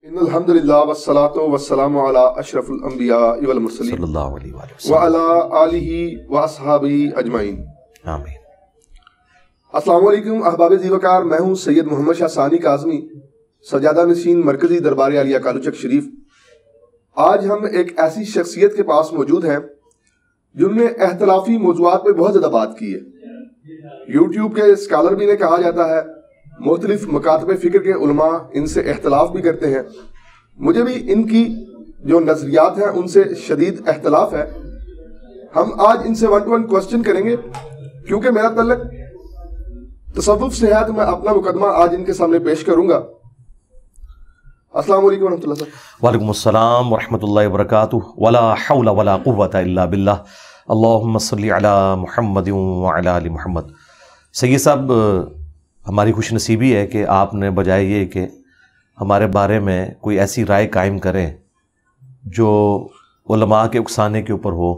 ان الحمدللہ والصلاۃ والسلام علی اشرف الانبیاء والمرسلین صلی اللہ علیہ وآلہ وسلم وعلی آلہ واصحابہ اجمعین آمین۔ السلام علیکم احباب زیوکار، میں ہوں سید محمد شاہ ثانی کاظمی، سجادہ نشین مرکزی دربار عالیہ کالوچک شریف۔ آج ہم ایک ایسی شخصیت کے پاس موجود ہیں جن نے اختلافی موضوعات پہ بہت زیادہ بات کی ہے۔ یوٹیوب کے اسکالر بھی انہیں کہا جاتا ہے، مختلف مکاتب فکر کے علماء ان سے اختلاف بھی کرتے ہیں۔ مجھے بھی ان کی جو نظریات ہیں ان سے شدید اختلاف ہے۔ ہم آج ان سے 1 to 1 کوسچن کریں گے، کیونکہ میرا تعلق تصوف سے ہے تو میں اپنا مقدمہ آج ان کے سامنے پیش کروں گا۔ السلام علیکم ورحمۃ اللہ صاحب۔ وعلیکم السلام ورحمۃ اللہ وبرکاتہ۔ ولا حول ولا قوۃ الا باللہ، اللہم صلی علی محمد وعلی آل محمد۔ سید صاحب، ہماری خوش نصیبی ہے کہ آپ نے بجائے یہ کہ ہمارے بارے میں کوئی ایسی رائے قائم کریں جو علماء کے اکسانے کے اوپر ہو،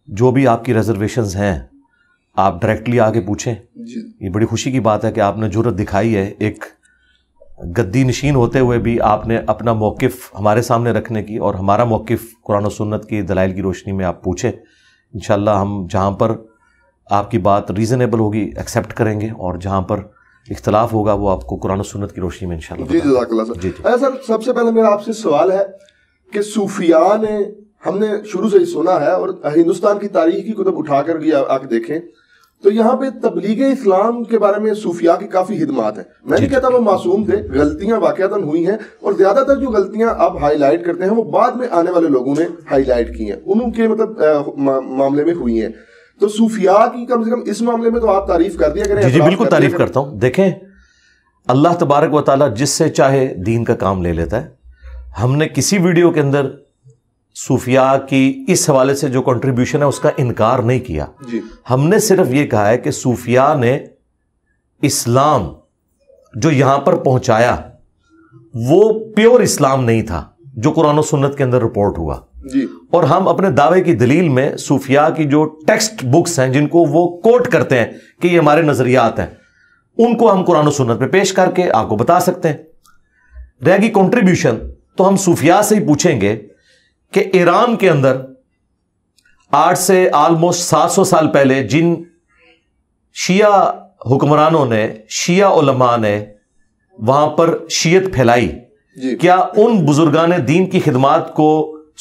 جو بھی آپ کی ریزرویشنز ہیں آپ ڈائریکٹلی آگے پوچھیں۔ یہ بڑی خوشی کی بات ہے کہ آپ نے جرأت دکھائی ہے، ایک گدی نشین ہوتے ہوئے بھی آپ نے اپنا موقف ہمارے سامنے رکھنے کی، اور ہمارا موقف قرآن و سنت کی دلائل کی روشنی میں آپ پوچھیں۔ انشاءاللہ ہم جہاں پر آپ کی بات ریزنیبل ہوگی ایکسیپٹ کریں گے، اور جہاں پر اختلاف ہوگا وہ آپ کو قرآن و سنت کی روشنی میں انشاءاللہ جی جزاک اللہ سر۔ اچھا سر، سب سے پہلے میرا آپ سے سوال ہے کہ صوفیاء نے، ہم نے شروع سے ہی سنا ہے اور ہندوستان کی تاریخ کی کتب اٹھا کر بھی آ کے دیکھیں تو یہاں پہ تبلیغ اسلام کے بارے میں صوفیاء کی کافی خدمات ہیں۔ میں نہیں کہتا وہ معصوم تھے، غلطیاں واقعتاً ہوئی ہیں، اور زیادہ تر جو غلطیاں آپ ہائی لائٹ کرتے ہیں وہ بعد میں آنے والے لوگوں نے ہائی لائٹ کی ہیں، انہوں کے معاملے میں ہوئی ہیں۔ تو صوفیاء کی کم سے کم اس معاملے میں تو آپ تعریف کر دیا کریں۔ جی بالکل تعریف کرتا ہوں۔ دیکھیں، اللہ تبارک و تعالیٰ جس سے چاہے دین کا کام لے لیتا ہے۔ ہم نے کسی ویڈیو کے اندر صوفیاء کی اس حوالے سے جو کنٹریبیوشن ہے اس کا انکار نہیں کیا۔ ہم نے صرف یہ کہا ہے کہ صوفیاء نے اسلام جو یہاں پر پہنچایا وہ پیور اسلام نہیں تھا جو قرآن و سنت کے اندر رپورٹ ہوا۔ اور ہم اپنے دعوے کی دلیل میں صوفیاء کی جو ٹیکسٹ بکس ہیں جن کو وہ کوٹ کرتے ہیں کہ یہ ہمارے نظریات ہیں، ان کو ہم قرآن و سنت پہ پیش کر کے آپ کو بتا سکتے ہیں۔ رہ گی کنٹریبیوشن، تو ہم صوفیاء سے ہی پوچھیں گے کہ ایران کے اندر آج سے آلموسٹ 700 سال پہلے جن شیعہ حکمرانوں نے، شیعہ علماء نے وہاں پر شیعت پھیلائی، کیا ان بزرگان دین کی خدمات کو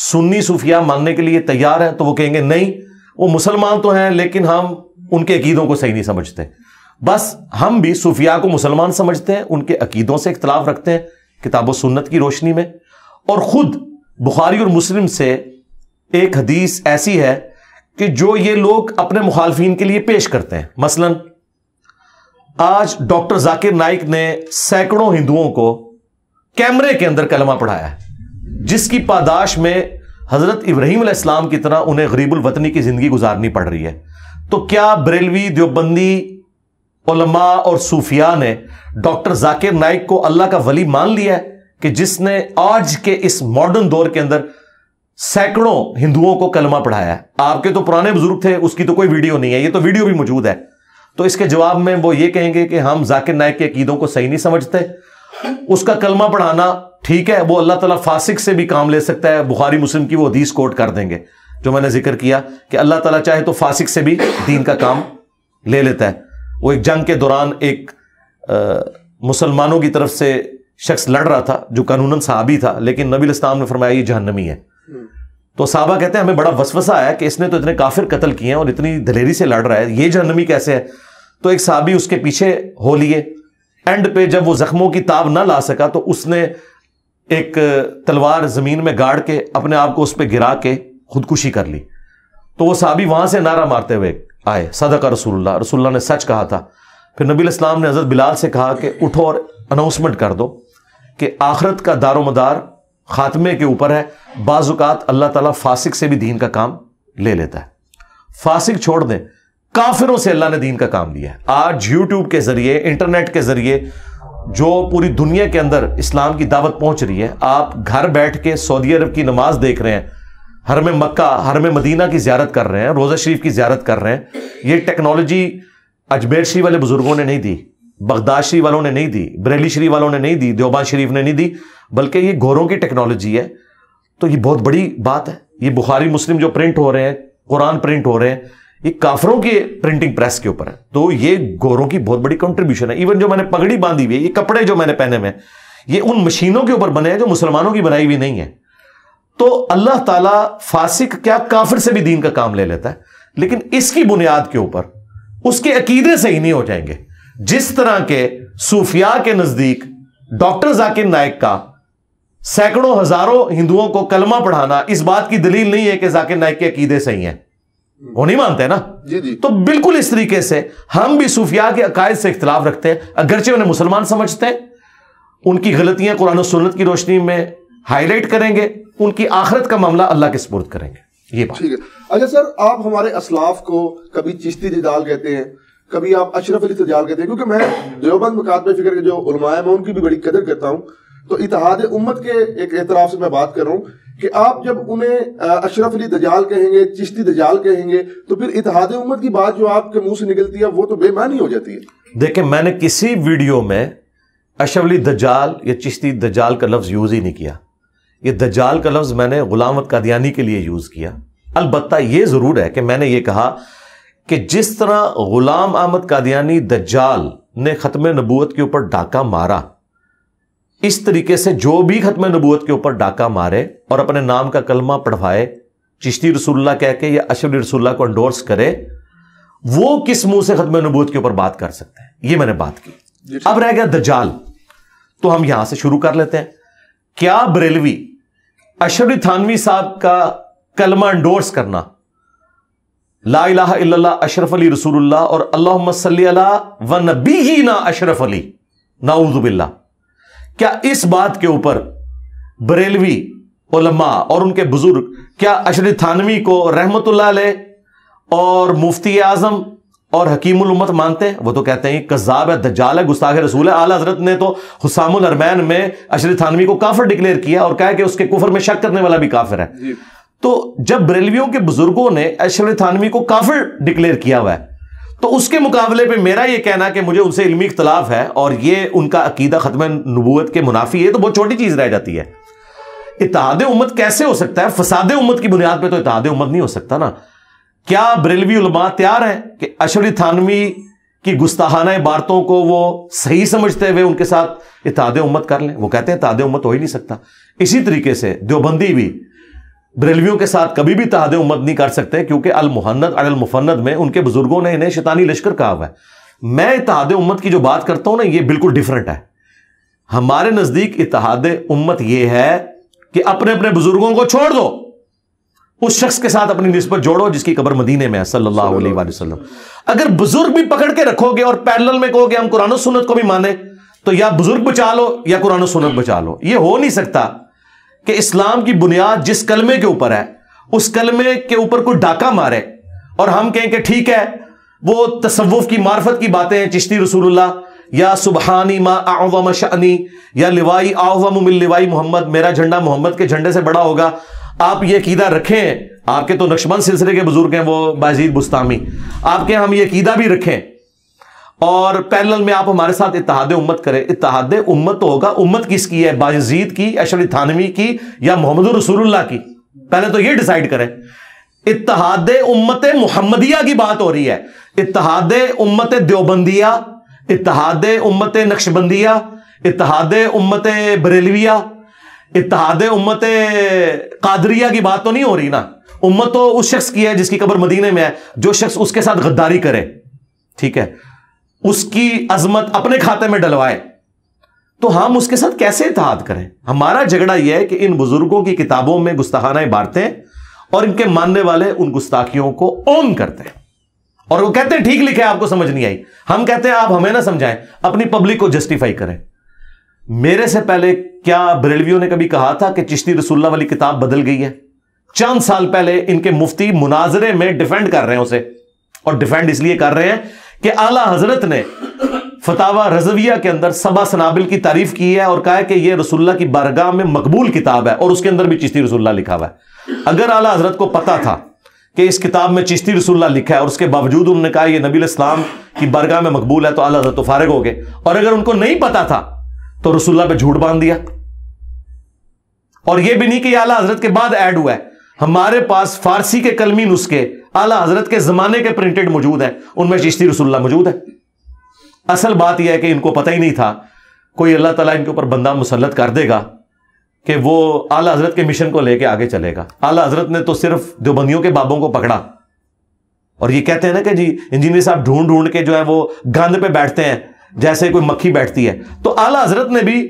سنی صوفیاء ماننے کے لیے تیار ہیں؟ تو وہ کہیں گے نہیں، وہ مسلمان تو ہیں لیکن ہم ان کے عقیدوں کو صحیح نہیں سمجھتے۔ بس ہم بھی صوفیاء کو مسلمان سمجھتے ہیں، ان کے عقیدوں سے اختلاف رکھتے ہیں کتاب و سنت کی روشنی میں، اور خود بخاری اور مسلم سے ایک حدیث ایسی ہے کہ جو یہ لوگ اپنے مخالفین کے لیے پیش کرتے ہیں۔ مثلا آج ڈاکٹر ذاکر نائک نے سینکڑوں ہندوؤں کو کیمرے کے اندر کلمہ پڑھایا ہے، جس کی پاداش میں حضرت ابراہیم علیہ السلام کی طرح انہیں غریب الوطنی کی زندگی گزارنی پڑ رہی ہے۔ تو کیا بریلوی، دیوبندی علماء اور صوفیاء نے ڈاکٹر ذاکر نائک کو اللہ کا ولی مان لیا ہے کہ جس نے آج کے اس ماڈرن دور کے اندر سینکڑوں ہندوؤں کو کلمہ پڑھایا ہے؟ آپ کے تو پرانے بزرگ تھے، اس کی تو کوئی ویڈیو نہیں ہے، یہ تو ویڈیو بھی موجود ہے۔ تو اس کے جواب میں وہ یہ کہیں گے کہ ہم ذاکر نائک کے عقیدوں کو صحیح نہیں سمجھتے، اس کا کلمہ پڑھانا ٹھیک ہے، وہ اللہ تعالیٰ فاسق سے بھی کام لے سکتا ہے۔ بخاری مسلم کی وہ حدیث کوٹ کر دیں گے جو میں نے ذکر کیا کہ اللہ تعالیٰ چاہے تو فاسق سے بھی دین کا کام لے لیتا ہے۔ وہ ایک جنگ کے دوران ایک مسلمانوں کی طرف سے شخص لڑ رہا تھا جو قانوناً صحابی تھا، لیکن نبی علیہ السلام نے فرمایا یہ جہنمی ہے۔ تو صحابہ کہتے ہیں ہمیں بڑا وسوسہ آیا کہ اس نے تو اتنے کافر قتل کیے ہیں اور اتنی دلیری سے لڑ رہا ہے، یہ جہنمی کیسے ہے؟ تو ایک صحابی اس کے پیچھے ہو لیے، اینڈ پہ جب وہ زخموں کی تاب نہ لا سکا تو اس نے ایک تلوار زمین میں گاڑ کے اپنے آپ کو اس پہ گرا کے خودکشی کر لی۔ تو وہ صحابی وہاں سے نعرہ مارتے ہوئے آئے، صدق رسول اللہ، رسول اللہ نے سچ کہا تھا۔ پھر نبی علیہ السلام نے حضرت بلال سے کہا کہ اٹھو اور اناؤنسمنٹ کر دو کہ آخرت کا دار و مدار خاتمے کے اوپر ہے، بعض اوقات اللہ تعالیٰ فاسق سے بھی دین کا کام لے لیتا ہے۔ فاسق چھوڑ دیں، کافروں سے اللہ نے دین کا کام لیا ہے۔ آج یوٹیوب کے ذریعے، انٹرنیٹ کے ذریعے جو پوری دنیا کے اندر اسلام کی دعوت پہنچ رہی ہے، آپ گھر بیٹھ کے سعودی عرب کی نماز دیکھ رہے ہیں، حرم مکہ، حرم مدینہ کی زیارت کر رہے ہیں، روزہ شریف کی زیارت کر رہے ہیں۔ یہ ٹیکنالوجی اجمیر شریف والے بزرگوں نے نہیں دی، بغداد شریف والوں نے نہیں دی، بریلی شریف والوں نے نہیں دی، دیوبند شریف نے نہیں دی، بلکہ یہ گوروں کی ٹیکنالوجی ہے. تو یہ بہت بڑی بات ہے. یہ بخاری مسلم جو پرنٹ ہو رہے ہیں, قرآن پرنٹ ہو رہے ہیں, یہ کافروں کے پرنٹنگ پریس کے اوپر ہے. تو یہ گوروں کی بہت بڑی کنٹریبیوشن ہے. ایون جو میں نے پگڑی باندھی ہوئی ہے, یہ کپڑے جو میں نے پہنے ہوئے ہیں, یہ ان مشینوں کے اوپر بنے ہیں جو مسلمانوں کی بنائی ہوئی نہیں ہے. تو اللہ تعالیٰ فاسق کیا کافر سے بھی دین کا کام لے لیتا ہے, لیکن اس کی بنیاد کے اوپر اس کے عقیدے صحیح نہیں ہو جائیں گے. جس طرح کے صوفیاء کے نزدیک ڈاکٹر ذاکر نائک کا سینکڑوں ہزاروں ہندوؤں کو کلمہ پڑھانا اس بات کی دلیل نہیں ہے کہ ذاکر نائک کے عقیدے صحیح ہیں, وہ نہیں مانتے نا. تو بالکل اس طریقے سے ہم بھی صوفیاء کے عقائد سے اختلاف رکھتے ہیں, اگرچہ انہیں مسلمان سمجھتے ہیں. ان کی غلطیاں قرآن و سنت کی روشنی میں ہائی لائٹ کریں گے, ان کی آخرت کا معاملہ اللہ کے سپرد کریں گے. یہ بات ٹھیک ہے. اچھا سر, آپ ہمارے اسلاف کو کبھی چشتی دجال کہتے ہیں, کبھی آپ اشرف علی دجال کہتے ہیں, کیونکہ میں دیوبند مکاتب فکر کے جو علماء ہیں میں ان کی بھی بڑی قدر کرتا ہوں. تو اتحاد امت کے ایک اعتراف سے میں بات کر رہا ہوں کہ آپ جب انہیں اشرف علی دجال کہیں گے, چشتی دجال کہیں گے, تو پھر اتحاد امت کی بات جو آپ کے منہ سے نکلتی ہے وہ تو بے معنی ہو جاتی ہے. دیکھیں, میں نے کسی ویڈیو میں اشرف علی دجال یا چشتی دجال کا لفظ یوز ہی نہیں کیا. یہ دجال کا لفظ میں نے غلام احمد قادیانی کے لیے یوز کیا. البتہ یہ ضرور ہے کہ میں نے یہ کہا کہ جس طرح غلام احمد قادیانی دجال نے ختم نبوت کے اوپر ڈاکہ مارا, اس طریقے سے جو بھی ختم نبوت کے اوپر ڈاکہ مارے اور اپنے نام کا کلمہ پڑھوائے, چشتی رسول اللہ کہہ کے یا اشرف علی رسول اللہ کو انڈورس کرے, وہ کس منہ سے ختم نبوت کے اوپر بات کر سکتے ہیں. یہ میں نے بات کی. اب رہ گیا دجال, تو ہم یہاں سے شروع کر لیتے ہیں. کیا بریلوی اشرف علی تھانوی صاحب کا کلمہ انڈورس کرنا, لا الہ الا اللہ اشرف علی رسول اللہ اور اللہم صلی علی و نبینا اشرف علی, نعوذ باللہ, کیا اس بات کے اوپر بریلوی علماء اور ان کے بزرگ کیا اشرف علی تھانوی کو رحمت اللہ علیہ اور مفتی اعظم اور حکیم الامت مانتے ہیں؟ وہ تو کہتے ہیں کذاب ہے, دجال ہے, گستاخ رسول ہے. اعلیٰ حضرت نے تو حسام الحرمین میں اشرف علی تھانوی کو کافر ڈکلیئر کیا اور کہا کہ اس کے کفر میں شک کرنے والا بھی کافر ہے. تو جب بریلویوں کے بزرگوں نے اشرف علی تھانوی کو کافر ڈکلیئر کیا ہوا ہے, تو اس کے مقابلے پہ میرا یہ کہنا کہ مجھے ان سے علمی اختلاف ہے اور یہ ان کا عقیدہ ختم نبوت کے منافی ہے, تو بہت چھوٹی چیز رہ جاتی ہے. اتحاد امت کیسے ہو سکتا ہے؟ فساد امت کی بنیاد پہ تو اتحاد امت نہیں ہو سکتا نا. کیا بریلوی علماء تیار ہیں کہ اشرف علی تھانوی کی گستاخانہ عبارتوں کو وہ صحیح سمجھتے ہوئے ان کے ساتھ اتحاد امت کر لیں؟ وہ کہتے ہیں اتحاد امت ہو ہی نہیں سکتا. اسی طریقے سے دیوبندی بھی بریلویوں کے ساتھ کبھی بھی اتحاد امت نہیں کر سکتے, کیونکہ المحند علی المفند میں ان کے بزرگوں نے انہیں شیطانی لشکر کہا ہوا ہے. میں اتحاد امت کی جو بات کرتا ہوں نا, یہ بالکل ڈیفرنٹ ہے. ہمارے نزدیک اتحاد امت یہ ہے کہ اپنے اپنے بزرگوں کو چھوڑ دو, اس شخص کے ساتھ اپنی نسبت جوڑو جس کی قبر مدینے میں ہے صلی اللہ علیہ وآلہ وسلم. اگر بزرگ بھی پکڑ کے رکھو گے اور پیرلل میں کہو گے ہم قرآن و سنت کو بھی مانے, تو یا بزرگ بچا لو یا قرآن و سنت بچا لو. یہ ہو نہیں سکتا کہ اسلام کی بنیاد جس کلمے کے اوپر ہے اس کلمے کے اوپر کوئی ڈاکہ مارے اور ہم کہیں کہ ٹھیک ہے وہ تصوف کی معرفت کی باتیں ہیں, چشتی رسول اللہ یا سبحانی ما اعظم شأنی یا لوائی اعظم من لوائی محمد, میرا جھنڈا محمد کے جھنڈے سے بڑا ہوگا. آپ یہ عقیدہ رکھیں, آپ کے تو نقشبند سلسلے کے بزرگ ہیں وہ بایزید بستامی, آپ کے ہم یہ عقیدہ بھی رکھیں اور پیرلل میں آپ ہمارے ساتھ اتحاد امت کریں. اتحاد امت تو ہوگا, امت کس کی ہے؟ بایزید کی, اشرف علی تھانوی کی یا محمد رسول اللہ کی؟ پہلے تو یہ ڈیسائیڈ کریں. اتحاد امت محمدیہ کی بات ہو رہی ہے, اتحاد امت دیوبندیہ, اتحاد امت نقشبندیہ, اتحاد امت بریلویہ, اتحاد امت قادریہ کی بات تو نہیں ہو رہی نا. امت تو اس شخص کی ہے جس کی قبر مدینے میں ہے, جو شخص اس کے ساتھ غداری کرے, ٹھیک ہے, اس کی عظمت اپنے کھاتے میں ڈلوائے, تو ہم اس کے ساتھ کیسے اتحاد کریں؟ ہمارا جھگڑا یہ ہے کہ ان بزرگوں کی کتابوں میں گستاخانہ عبارتیں اور ان کے ماننے والے ان گستاخیوں کو اون کرتے ہیں اور وہ کہتے ہیں ٹھیک لکھے, آپ کو سمجھ نہیں آئی. ہم کہتے ہیں آپ ہمیں نہ سمجھائیں, اپنی پبلک کو جسٹیفائی کریں. میرے سے پہلے کیا بریلویوں نے کبھی کہا تھا کہ چشتی رسول اللہ والی کتاب بدل گئی ہے؟ چند سال پہلے ان کے مفتی مناظرے میں ڈیفینڈ کر رہے ہیں اسے, اور ڈیفینڈ اس لیے کر رہے ہیں کہ اعلیٰ حضرت نے فتاوی رضویہ کے اندر سبع سنابل کی تعریف کی ہے اور کہا ہے کہ یہ رسول اللہ کی بارگاہ میں مقبول کتاب ہے اور اس کے اندر بھی چشتی رسول اللہ لکھا ہوا ہے. اگر اعلیٰ حضرت کو پتا تھا کہ اس کتاب میں چشتی رسول اللہ لکھا ہے اور اس کے باوجود انہوں نے کہا یہ نبی الاسلام کی بارگاہ میں مقبول ہے, تو اعلیٰ حضرت تو فارغ ہو گئے. اور اگر ان کو نہیں پتا تھا تو رسول اللہ پہ جھوٹ باندھ دیا. اور یہ بھی نہیں کہ یہ اعلیٰ حضرت کے بعد ایڈ ہوا ہے. ہمارے پاس فارسی کے کلمی نسخے اعلیٰ حضرت کے زمانے کے پرنٹڈ موجود ہیں, ان میں چشتی رسول اللہ موجود ہے. اصل بات یہ ہے کہ ان کو پتہ ہی نہیں تھا. کوئی اللہ تعالیٰ ان کے اوپر بندہ مسلط کر دے گا کہ وہ اعلیٰ حضرت کے مشن کو لے کے آگے چلے گا. اعلیٰ حضرت نے تو صرف دیوبندیوں کے بابوں کو پکڑا, اور یہ کہتے ہیں نا کہ جی انجینئر صاحب ڈھونڈ ڈھونڈ کے جو ہے وہ گند پہ بیٹھتے ہیں جیسے کوئی مکھی بیٹھتی ہے. تو اعلیٰ حضرت نے بھی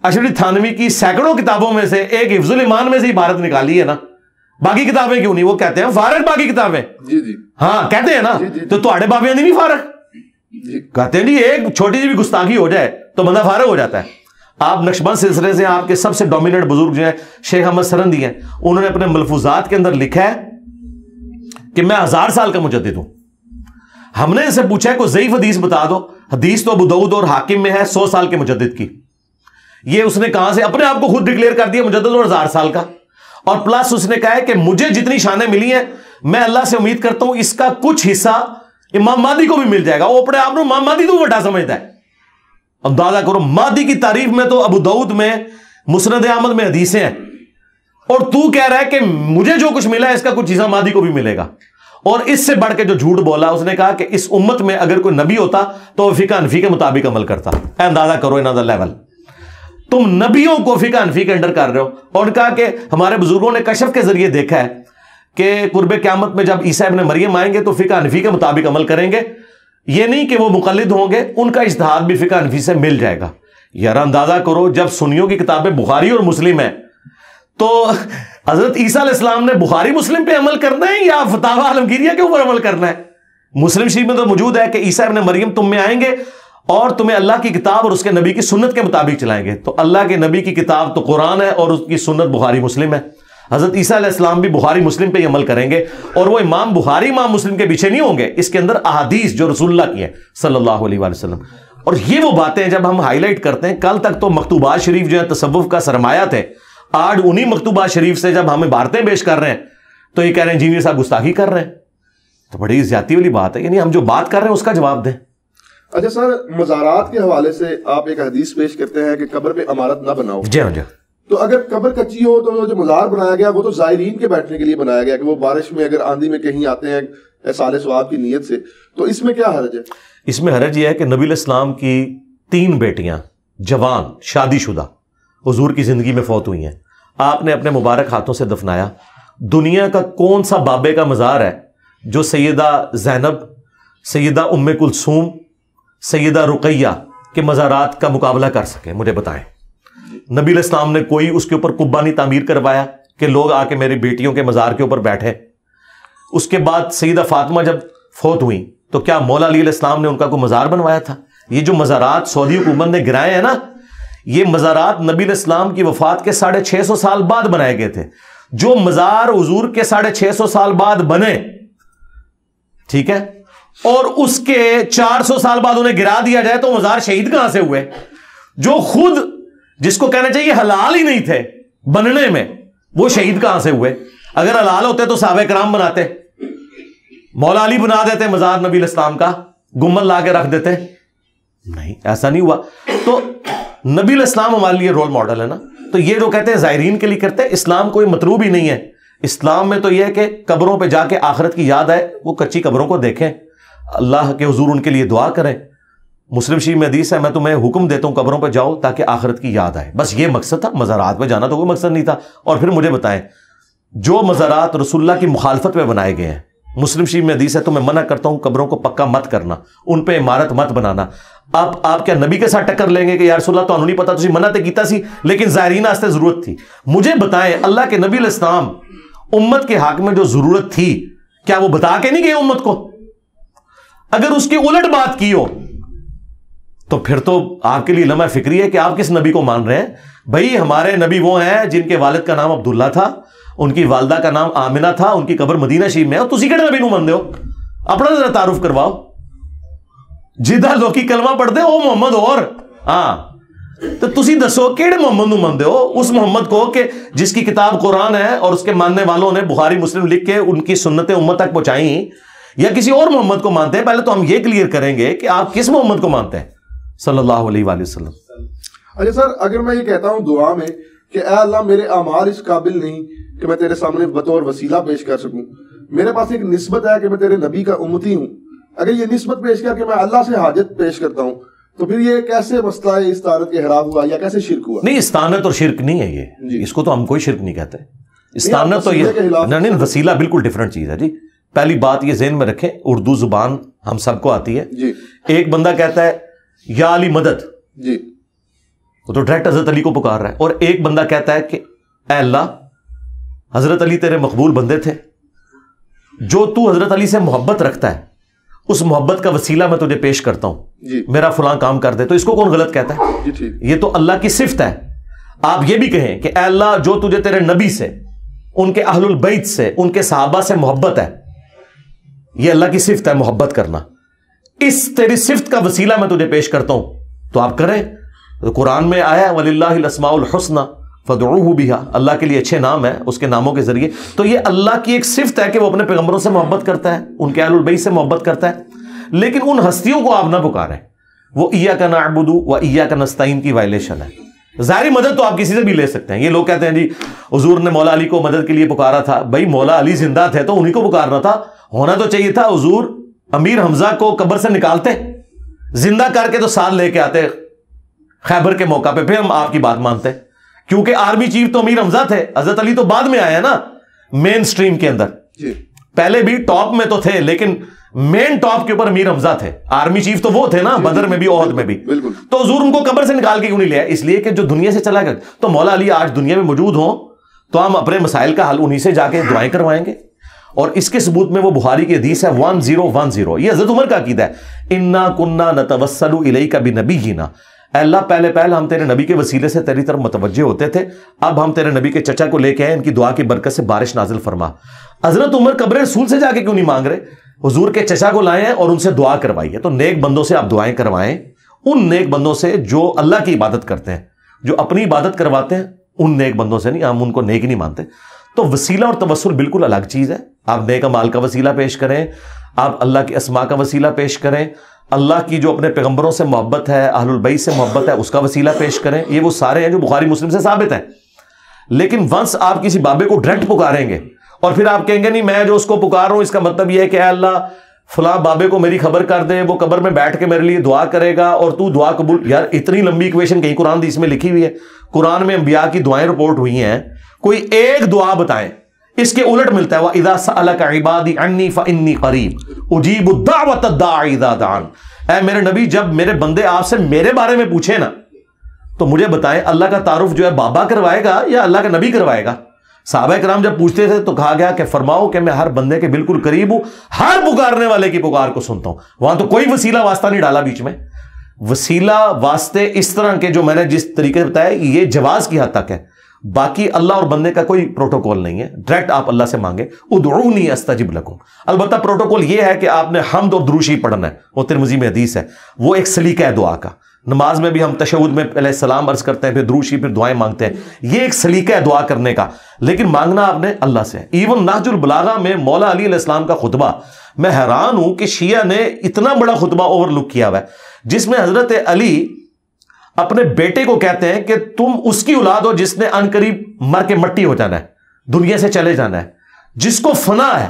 اشرف تھانوی کی سینکڑوں کتابوں میں سے ایک حفظ الایمان میں سے عبارت نکالی ہے نا. باقی کتابیں کیوں نہیں؟ وہ کہتے ہیں فارغ باقی کتابیں. جی جی ہاں کہتے ہیں نا. تو تھوڑے بابے نہیں فارغ کہتے ہیں جی ایک چھوٹی سی بھی گستاخی ہو جائے تو بندہ فارغ ہو جاتا ہے. آپ نقشبند سلسلے سے آپ کے سب سے ڈومیننٹ بزرگ جو ہیں شیخ احمد سرندی ہیں, انہوں نے اپنے ملفوظات کے اندر لکھا ہے کہ میں 1000 سال کا مجدد ہوں. ہم نے ان سے پوچھا ہے کوئی ضعیف حدیث بتا دو. حدیث تو ابو داؤد اور حاکم میں ہے 100 سال کے مجدد کی. یہ اس نے کہاں سے اپنے آپ کو خود ڈکلیئر کر دیا مجدد اور 1000 سال کا. اور پلس اس نے کہا ہے کہ مجھے جتنی شانیں ملی ہیں میں اللہ سے امید کرتا ہوں اس کا کچھ حصہ امام مہدی کو بھی مل جائے گا. وہ اپنے آپ کو امام مہدی تو بڑا سمجھتا ہے. اندازہ کرو, مہدی کی تعریف میں تو ابو داؤد میں مسند احمد میں حدیثیں ہیں, اور تو کہہ رہا ہے کہ مجھے جو کچھ ملا ہے اس کا کچھ حصہ مہدی کو بھی ملے گا. اور اس سے بڑھ کے جو جھوٹ بولا, اس نے کہا کہ اس امت میں اگر کوئی نبی ہوتا تو وہ فقہ حنفی کے مطابق عمل کرتا. اندازہ کرو انہاں دا لیول. تم نبیوں کو فقہ حنفی کے انڈر کر رہے ہو. اور کہا کہ ہمارے بزرگوں نے کشف کے ذریعے دیکھا ہے کہ قرب قیامت میں جب عیسیٰ ابن مریم آئیں گے تو فقہ حنفی کے مطابق عمل کریں گے. یہ نہیں کہ وہ مقلد ہوں گے, ان کا اجتہاد بھی فقہ حنفی سے مل جائے گا. یار اندازہ کرو, جب سنیوں کی کتابیں بخاری اور مسلم ہیں تو حضرت عیسیٰ علیہ السلام نے بخاری مسلم پہ عمل کرنا ہے یا فتاوی عالمگیریہ کے اوپر عمل کرنا ہے؟ مسلم شریف میں تو موجود ہے کہ عیسیٰ ابن مریم تم میں آئیں گے اور تمہیں اللہ کی کتاب اور اس کے نبی کی سنت کے مطابق چلائیں گے. تو اللہ کے نبی کی کتاب تو قرآن ہے اور اس کی سنت بخاری مسلم ہے. حضرت عیسیٰ علیہ السلام بھی بخاری مسلم پہ ہی عمل کریں گے, اور وہ امام بخاری امام مسلم کے پیچھے نہیں ہوں گے. اس کے اندر احادیث جو رسول اللہ کی ہیں صلی اللہ علیہ وآلہ وسلم. اور یہ وہ باتیں جب ہم ہائی لائٹ کرتے ہیں, کل تک تو مکتوبات شریف جو ہے تصوف کا سرمایہ تھے, آج انہی مکتوبات شریف سے جب ہم عبارتیں پیش کر رہے ہیں تو یہ کہہ رہے ہیں انجینئر صاحب گستاخی کر رہے ہیں. تو بڑی زیادتی والی بات ہے. یعنی ہم جو بات کر رہے ہیں اس کا جواب دیں. اچھا سر, مزارات کے حوالے سے آپ ایک حدیث پیش کرتے ہیں کہ قبر پہ عمارت نہ بناؤ. جی ہاں جی. تو اگر قبر کچی ہو تو جو مزار بنایا گیا وہ تو زائرین کے بیٹھنے کے لیے بنایا گیا, کہ وہ بارش میں اگر آندھی میں کہیں آتے ہیں احصال ثواب کی نیت سے, تو اس میں کیا حرج ہے؟ اس میں حرج یہ ہے کہ نبی علیہ السلام کی 3 بیٹیاں جوان شادی شدہ حضور کی زندگی میں فوت ہوئی ہیں. آپ نے اپنے مبارک ہاتھوں سے دفنایا. دنیا کا کون سا بابے کا مزار ہے جو سیدہ زینب, سیدہ ام کلثوم, سیدہ رقیہ کے مزارات کا مقابلہ کر سکے؟ مجھے بتائیں. نبی علیہ السلام نے کوئی اس کے اوپر قبہ نہیں تعمیر کروایا کہ لوگ آ کے میری بیٹیوں کے مزار کے اوپر بیٹھے. اس کے بعد سیدہ فاطمہ جب فوت ہوئی تو کیا مولا علی علیہ السلام نے ان کا کوئی مزار بنوایا تھا؟ یہ جو مزارات سعودی حکومت نے گرائے ہیں نا, یہ مزارات نبی علیہ السلام کی وفات کے 650 سال بعد بنائے گئے تھے. جو مزار حضور کے 650 سال بعد بنے, ٹھیک ہے, اور اس کے 400 سال بعد انہیں گرا دیا جائے تو مزار شہید کہاں سے ہوئے؟ جو خود جس کو کہنا چاہیے حلال ہی نہیں تھے بننے میں, وہ شہید کہاں سے ہوئے؟ اگر حلال ہوتے تو صحابہ کرام بناتے, مولا علی بنا دیتے مزار نبی علیہ السلام کا, گنبد لا کے رکھ دیتے. نہیں, ایسا نہیں ہوا. تو نبی علیہ السلام ہمارے لیے رول ماڈل ہے نا. تو یہ جو کہتے ہیں زائرین کے لیے کرتے ہیں, اسلام کوئی مطلوب ہی نہیں ہے. اسلام میں تو یہ ہے کہ قبروں پہ جا کے آخرت کی یاد آئے, وہ کچی قبروں کو دیکھیں, اللہ کے حضور ان کے لیے دعا کریں. مسلم شریف میں حدیث ہے, میں تمہیں حکم دیتا ہوں قبروں پہ جاؤ تاکہ آخرت کی یاد آئے. بس یہ مقصد تھا. مزارات پہ جانا تو کوئی مقصد نہیں تھا. اور پھر مجھے بتائیں, جو مزارات رسول اللہ کی مخالفت میں بنائے گئے ہیں, مسلم شریف میں حدیث ہے تو میں منع کرتا ہوں قبروں کو پکا مت کرنا, ان پہ عمارت مت بنانا. آپ کیا نبی کے ساتھ ٹکر لیں گے کہ یا رسول اللہ تو نہیں پتا, تسی منع تے کیتا سی لیکن زائرین واسطے ضرورت تھی. مجھے بتائیں, اللہ کے نبی علیہ السلام امت کے حق میں جو ضرورت تھی کیا وہ بتا کے نہیں گئے امت کو؟ اگر اس کی الٹ بات کی ہو تو پھر تو آپ کے لیے لمحہ فکری ہے کہ آپ کس نبی کو مان رہے ہیں. بھائی ہمارے نبی وہ ہیں جن کے والد کا نام عبداللہ تھا, ان کی والدہ کا نام آمنہ تھا, ان کی قبر مدینہ شریف میں ہے, اور تسی کہڑے نبی نو مانتے ہو؟ اپنا ذرا تعارف کرواؤ. جدھر لوکی کلمہ پڑھتے او محمد اور ہاں, تو تسی دسو کیڑے محمد نو مانتے ہو؟ اس محمد کو کہ جس کی کتاب قرآن ہے اور اس کے ماننے والوں نے بخاری مسلم لکھ کے ان کی سنتیں امت تک پہنچائیں, یا کسی اور محمد کو مانتے ہیں؟ پہلے تو ہم یہ کلیئر کریں گے کہ آپ کس محمد کو مانتے ہیں صلی اللہ علیہ وآلہ وسلم. اچھا سر, اگر میں یہ کہتا ہوں دعا میں کہ اے اللہ میرے اعمال اس قابل نہیں کہ میں تیرے سامنے بطور وسیلہ پیش کر سکوں، میرے پاس ایک نسبت ہے کہ میں تیرے نبی کا امتی ہوں، اگر یہ نسبت پیش کر کے میں اللہ سے حاجت پیش کرتا ہوں تو پھر یہ کیسے مسئلہ استعانت کے حرام ہوا یا کیسے شرک ہوا؟ نہیں، استعانت اور شرک نہیں ہے یہ، اس کو تو ہم کوئی شرک نہیں کہتے. استعانت تو یہ نہیں، وسیلہ بالکل ڈیفرنٹ چیز ہے جی. پہلی بات یہ ذہن میں رکھیں، اردو زبان ہم سب کو آتی ہے جی. ایک بندہ کہتا ہے یا علی مدد جی، وہ تو ڈائریکٹ حضرت علی کو پکار رہا ہے، اور ایک بندہ کہتا ہے کہ اے اللہ حضرت علی تیرے مقبول بندے تھے، جو تو حضرت علی سے محبت رکھتا ہے اس محبت کا وسیلہ میں تجھے پیش کرتا ہوں جی، میرا فلاں کام کر دے. تو اس کو کون غلط کہتا ہے جی؟ یہ تو اللہ کی صفت ہے. آپ یہ بھی کہیں کہ اے اللہ جو تجھے تیرے نبی سے، ان کے اہل البیت سے، ان کے صحابہ سے محبت ہے، یہ اللہ کی صفت ہے محبت کرنا، اس تیری صفت کا وسیلہ میں تجھے پیش کرتا ہوں تو آپ کریں. قرآن میں آیا وَلِلَّهِ الْأَسْمَاءُ الْحُسْنَى فَادْعُوهُ بِهَا، اللہ کے لیے اچھے نام ہیں، اس کے ناموں کے ذریعے. تو یہ اللہ کی ایک صفت ہے کہ وہ اپنے پیغمبروں سے محبت کرتا ہے، ان کے اہل البیت سے محبت کرتا ہے. لیکن ان ہستیوں کو آپ نہ پکاریں، وہ ایاک نعبد و ایاک نستعین کی وائلیشن ہے. ظاہری مدد تو آپ کسی سے بھی لے سکتے ہیں. یہ لوگ کہتے ہیں جی حضور نے مولا علی کو مدد کے لیے پکارا تھا. بھائی مولا علی زندہ تھے تو انہی کو پکارنا تھا. ہونا تو چاہیے تھا حضور امیر حمزہ کو قبر سے نکالتے، زندہ کر کے تو ساتھ لے کے آتے خیبر کے موقع پہ، پھر ہم آپ کی بات مانتے. کیونکہ آرمی چیف تو امیر حمزہ تھے، حضرت علی تو بعد میں آیا نا مین سٹریم کے اندر. پہلے بھی ٹاپ میں تو تھے لیکن مین ٹاپ کے اوپر امیر حمزہ تھے. آرمی چیف تو وہ تھے نا بدر میں بھی احد میں بھی. تو حضور ان کو قبر سے نکال کے کیوں نہیں لیا؟ اس لیے کہ جو دنیا سے چلا گیا. تو مولا علی آج دنیا میں موجود ہوں تو ہم اپنے مسائل کا حل انہی سے جا کے دعائیں کروائیں گے. اور اس کے ثبوت میں وہ بخاری کی حدیث ہے 1010، یہ حضرت عمر کا عقیدہ ہے. انا کننا نتوسل الیک بنبینا، اے اللہ پہلے ہم تیرے نبی کے وسیلے سے تیری طرف متوجہ ہوتے تھے، اب ہم تیرے نبی کے چچا کو لے کے آئے، ان کی دعا کی برکت سے بارش نازل فرما. حضرت عمر قبر رسول سے جا کے کیوں نہیں مانگ رہے؟ حضور کے چچا کو لائے ہیں اور ان سے دعا کروائیے. تو نیک بندوں سے آپ دعائیں کروائیں، ان نیک بندوں سے جو اللہ کی عبادت کرتے ہیں، جو اپنی عبادت کرواتے ہیں، ان نیک بندوں سے نہیں. ہم ان کو نیک نہیں مانتے. تو وسیلہ اور توسل بالکل الگ چیز ہے. آپ نیک اعمال کا وسیلہ پیش کریں، آپ اللہ کے اسماء کا وسیلہ پیش کریں، اللہ کی جو اپنے پیغمبروں سے محبت ہے، اہل البیت سے محبت ہے، اس کا وسیلہ پیش کریں. یہ وہ سارے ہیں جو بخاری مسلم سے ثابت ہیں. لیکن ونس آپ کسی بابے کو ڈائریکٹ پکاریں گے اور پھر آپ کہیں گے نہیں میں جو اس کو پکار رہا ہوں اس کا مطلب یہ ہے کہ اے اللہ فلاں بابے کو میری خبر کر دے، وہ قبر میں بیٹھ کے میرے لیے دعا کرے گا اور تو دعا قبول. یار اتنی لمبی ایکویشن کہیں قرآن حدیث میں لکھی ہوئی ہے. قرآن میں انبیاء کی دعائیں رپورٹ ہوئی ہیں، کوئی ایک دعا بتائیں. اس کے الٹ ملتا ہے وَإِذَا سَأَلَكَ عِبَادِي عَنِّي فَإِنِّي قَرِيبٌ أُجِيبُ الدَّعْوَةَ الدَّاعِ إِذَا دَعَانِ. اے میرے نبی جب میرے بندے آپ سے میرے بارے میں پوچھیں نا تو مجھے بتائیں اللہ کا تعارف جو ہے بابا کروائے گا یا اللہ کا نبی کروائے گا؟ صحابہ کرام جب پوچھتے تھے تو کہا گیا کہ فرماؤ کہ میں ہر بندے کے بالکل قریب ہوں، ہر پکارنے والے کی پکار کو سنتا ہوں. وہاں تو کوئی وسیلہ واسطہ نہیں ڈالا بیچ میں. وسیلہ واسطے اس طرح کے جو میں نے جس طریقے سے بتایا یہ جواز کی حد تک ہے، باقی اللہ اور بندے کا کوئی پروٹوکول نہیں ہے. ڈائریکٹ آپ اللہ سے مانگے ادعونی استجب لکم. البتہ پروٹوکول یہ ہے کہ آپ نے حمد اور دروشی پڑھنا ہے، وہ ترمذی میں حدیث ہے، وہ ایک سلیقہ ہے دعا کا. نماز میں بھی ہم تشہد میں پہلے سلام عرض کرتے ہیں، پھر دروشی، پھر دعائیں مانگتے ہیں. یہ ایک سلیقہ ہے دعا کرنے کا، لیکن مانگنا آپ نے اللہ سے. ایون نہج البلاغہ میں مولا علی علیہ السلام کا خطبہ، میں حیران ہوں کہ شیعہ نے اتنا بڑا خطبہ اوور لک کیا ہوا ہے جس میں حضرت علی اپنے بیٹے کو کہتے ہیں کہ تم اس کی اولاد ہو جس نے ان قریب مر کے مٹی ہو جانا ہے، دنیا سے چلے جانا ہے، جس کو فنا ہے،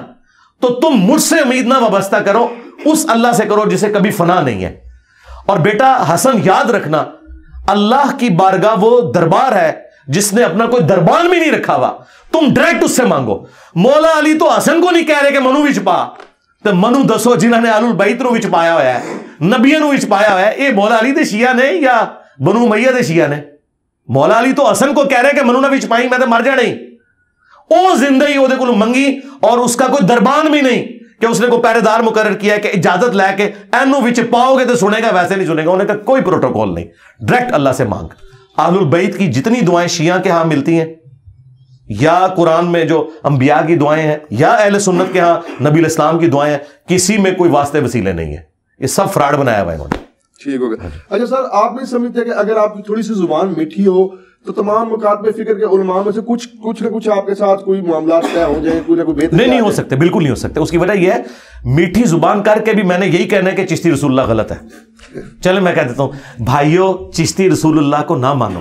تو تم مجھ سے امید نہ وابستہ کرو، اس اللہ سے کرو جسے کبھی فنا نہیں ہے. اور بیٹا حسن یاد رکھنا اللہ کی بارگاہ وہ دربار ہے جس نے اپنا کوئی دربان بھی نہیں رکھا ہوا، تم ڈائریکٹ اس سے مانگو. مولا علی تو حسن کو نہیں کہہ رہے کہ منو وچ پا، تو منو دسو جنہوں نے اہل البیت نو وچ پایا ہوا ہے، نبیوں نو وچ پایا ہوا ہے. اے مولا علی دے شیعہ نے یا بنو امیہ دے شیعہ نے؟ مولا علی تو حسن کو کہہ رہے کہ منو نہ وچ پائی میں تو مر جانا ہی. او زندہ ہی وہ دے کول منگی اور اس کا کوئی دربان بھی نہیں کہ اس نے کوئی پہرے دار مقرر کیا ہے کہ اجازت لے کے اینو وچ پاؤ گے تو سنے گا، ویسے نہیں سنے گا. انہوں نے کہا کوئی پروٹوکول نہیں، ڈائریکٹ اللہ سے مانگ. اہل البیت کی جتنی دعائیں شیعہ کے ہاں ملتی ہیں یا قرآن میں جو انبیاء کی دعائیں ہیں یا اہل سنت کے ہاں نبی الاسلام کی دعائیں ہیں، کسی میں کوئی واسطے وسیلے نہیں ہیں. یہ سب فراڈ بنایا ہوا ہے انہوں نے. ٹھیک ہو گیا. اچھا سر، آپ نہیں سمجھتے کہ اگر آپ کی تھوڑی سی زبان میٹھی ہو تو تمام مکاتب فکر کے علماء میں سے کچھ نہ کچھ آپ کے ساتھ کوئی معاملات طے ہو جائیں، کوئی نہ کوئی بہتر؟ نہیں ہو سکتے، بالکل نہیں ہو سکتے. اس کی وجہ یہ ہے میٹھی زبان کر کے بھی میں نے یہی کہنا ہے کہ چشتی رسول اللہ غلط ہے. چلے میں کہہ دیتا ہوں بھائیو، چشتی رسول اللہ کو نہ مانو،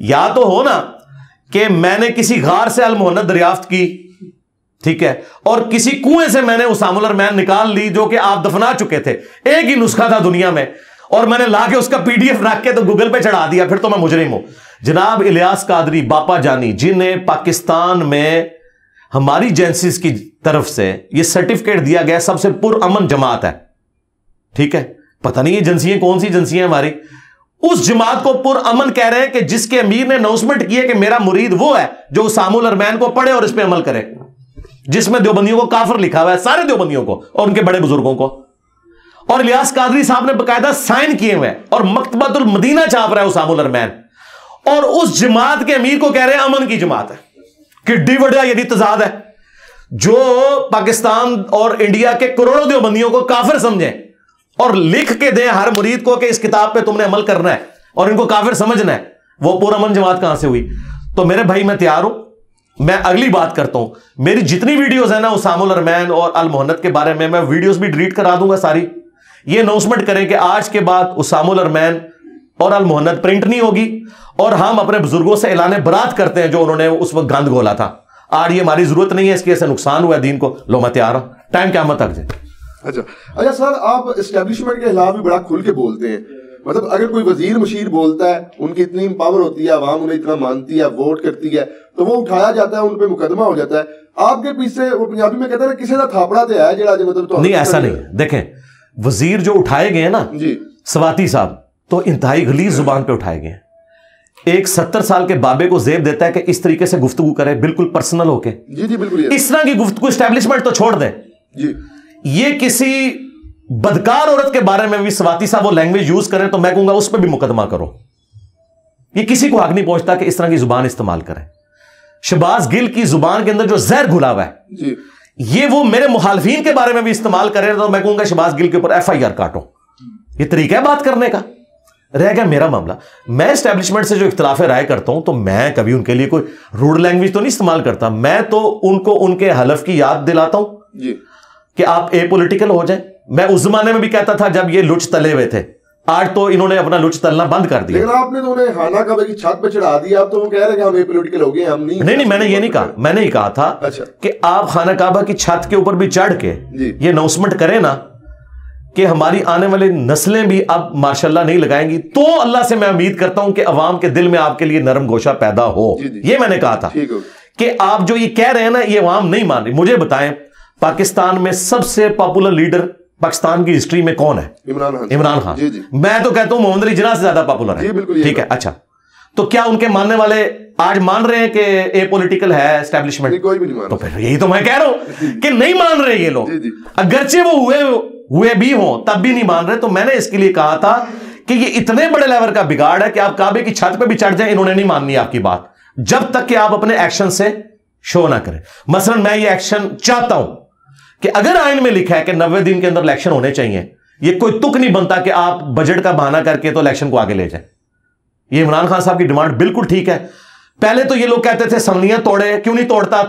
یا تو ہو نا کہ میں نے کسی غار سے المہند دریافت کی، ٹھیک ہے، اور کسی کنویں سے میں نے اسامہ الارمین نکال لی جو کہ آپ دفنا چکے تھے، ایک ہی نسخہ تھا دنیا میں، اور میں نے لا کے اس کا PDF رکھ کے تو گوگل پہ چڑھا دیا، پھر تو میں مجرم ہوں۔ جناب الیاس قادری باپا جانی، جنہیں پاکستان میں ہماری ایجنسیز کی طرف سے یہ سرٹیفکیٹ دیا گیا سب سے پرامن جماعت ہے، ٹھیک ہے، پتہ نہیں ایجنسیاں کون سی ایجنسیاں ہماری، اس جماعت کو پرامن کہہ رہے ہیں کہ جس کے امیر نے اناؤنسمنٹ کی ہے کہ میرا مرید وہ ہے جو اسامہ الارمین کو پڑھے اور اس پہ عمل کرے، جس میں دیوبندیوں کو کافر لکھا ہوا ہے، سارے دیوبندیوں کو اور ان کے بڑے بزرگوں کو، اور الیاس قادری صاحب نے باقاعدہ سائن کیے ہوئے اور مکتبۃ المدینہ چھاپ رہا ہے اسامہ الارمین، اور اس جماعت کے امیر کو کہہ رہے ہیں امن کی جماعت ہے۔ کڈی وڈیا یہ تضاد ہے، جو پاکستان اور انڈیا کے کروڑوں دیوبندیوں کو کافر سمجھیں اور لکھ کے دیں ہر مرید کو کہ اس کتاب پہ تم نے عمل کرنا ہے اور ان کو کافر سمجھنا ہے، وہ پرامن جماعت کہاں سے ہوئی؟ تو میرے بھائی میں تیار ہوں، میں اگلی بات کرتا ہوں، میری جتنی ویڈیوز ہیں نا اسامہ الارمین اور المہند کے بارے میں ویڈیوز بھی ڈیلیٹ کرا دوں گا ساری۔ یہ اناؤنسمنٹ کریں کہ آج کے بعد اسامہ الارمین اور المہند پرنٹ نہیں ہوگی، اور ہم اپنے بزرگوں سے اعلان برات کرتے ہیں جو انہوں نے اس وقت گند گھولا تھا، آج یہ ہماری ضرورت نہیں ہے، اس کی ایسے نقصان ہوا ہے دین کو، لو میں تیار ہوں، ٹائم قیامت تک جائے۔ اچھا سر، آپ اسٹیبلشمنٹ کے خلاف بھی بڑا کھل کے بولتے ہیں، مطلب اگر کوئی وزیر مشیر بولتا ہے، ان کی اتنی پاور ہوتی ہے، عوام انہیں اتنا مانتی ہے، ووٹ کرتی ہے، تو وہ اٹھایا جاتا ہے، ان پہ مقدمہ ہو جاتا ہے، آپ کے پیچھے وہ پنجابی میں کہتے ہیں کسی کا تھاپڑا تے ہے جڑا مطلب نہیں، ایسا نہیں۔ دیکھیں وزیر جو اٹھائے گئے ہیں نا جی سواتی صاحب، تو انتہائی غلیظ زبان پہ اٹھائے گئے ہیں۔ ایک 70 سال کے بابے کو زیب دیتا ہے کہ اس طریقے سے گفتگو کرے، بالکل پرسنل ہو کے، جی جی بالکل اس طرح کی گفتگو اسٹیبلشمنٹ تو چھوڑ دیں، جی یہ کسی بدکار عورت کے بارے میں بھی سواتی صاحب وہ لینگویج یوز کریں تو میں کہوں گا اس پہ بھی مقدمہ کرو۔ یہ کسی کو حق نہیں پہنچتا کہ اس طرح کی زبان استعمال کریں۔ شہباز گل کی زبان کے اندر جو زہر گھلا ہوا ہے، جی یہ وہ میرے مخالفین کے بارے میں بھی استعمال کرے تو میں کہوں گا شہباز گل کے اوپر FIR کاٹو۔ یہ طریقہ ہے بات کرنے کا۔ رہ گیا میرا معاملہ، میں اسٹیبلشمنٹ سے جو اختلاف رائے کرتا ہوں تو میں کبھی ان کے لیے کوئی روڈ لینگویج تو نہیں استعمال کرتا، میں تو ان کو ان کے حلف کی یاد دلاتا ہوں جی کہ آپ اے پولیٹیکل ہو جائیں۔ میں اس زمانے میں بھی کہتا تھا جب یہ لچ تلے ہوئے تھے، آج تو انہوں نے اپنا لچ تلنا بند کر دیا۔ لیکن آپ نے تو انہیں خانہ کعبہ کی چھت پہ چڑھا دیا، اب تو وہ کہہ رہے ہیں کہ ہم اے پولیٹیکل ہو گئے، ہم نہیں، میں نے یہ نہیں کہا، میں نے یہ کہا تھا کہ آپ خانہ کعبہ کی چھت کے اوپر بھی چڑھ کے یہ اناؤنسمنٹ کریں نا کہ ہماری آنے والی نسلیں بھی اب ماشاءاللہ نہیں لگائیں گی، تو اللہ سے میں امید کرتا ہوں کہ عوام کے دل میں آپ کے لیے نرم گوشہ پیدا ہو۔ یہ میں نے کہا تھا کہ آپ جو یہ کہہ رہے ہیں نا یہ عوام نہیں مان رہی۔ مجھے بتائیں پاکستان میں سب سے پاپولر لیڈر پاکستان کی ہسٹری میں کون ہے؟ عمران خان۔ میں تو کہتا ہوں محمد علی جناح سے زیادہ پاپولر ہے، ٹھیک ہے۔ اچھا تو کیا ان کے ماننے والے آج مان رہے ہیں کہ اے پولیٹیکل ہے اسٹیبلشمنٹ؟ کوئی بھی نہیں مان رہا۔ تو پھر یہی تو میں کہہ رہا ہوں کہ نہیں مان رہے یہ لوگ، اگرچہ وہ ہوئے بھی ہوں تب بھی نہیں مان رہے۔ تو میں نے اس کے لیے کہا تھا کہ یہ اتنے بڑے لیول کا بگاڑ ہے کہ آپ کعبے کی چھت پہ بھی چڑھ جائیں، انہوں نے نہیں ماننی آپ کی بات جب تک کہ آپ اپنے ایکشن سے شو نہ کریں۔ مثلا میں یہ ایکشن چاہتا ہوں کہ اگر آئین میں لکھا ہے کہ 90 دن کے اندر الیکشن ہونے چاہیے، یہ کوئی تک نہیں بنتا کہ آپ بجٹ کا بہانہ کر کے تو الیکشن کو آگے لے جائیں۔ یہ عمران خان صاحب کی ڈیمانڈ بالکل ٹھیک ہے۔ پہلے تو یہ لوگ کہتے تھے اسمبلیاں توڑے، کیوں نہیں توڑتا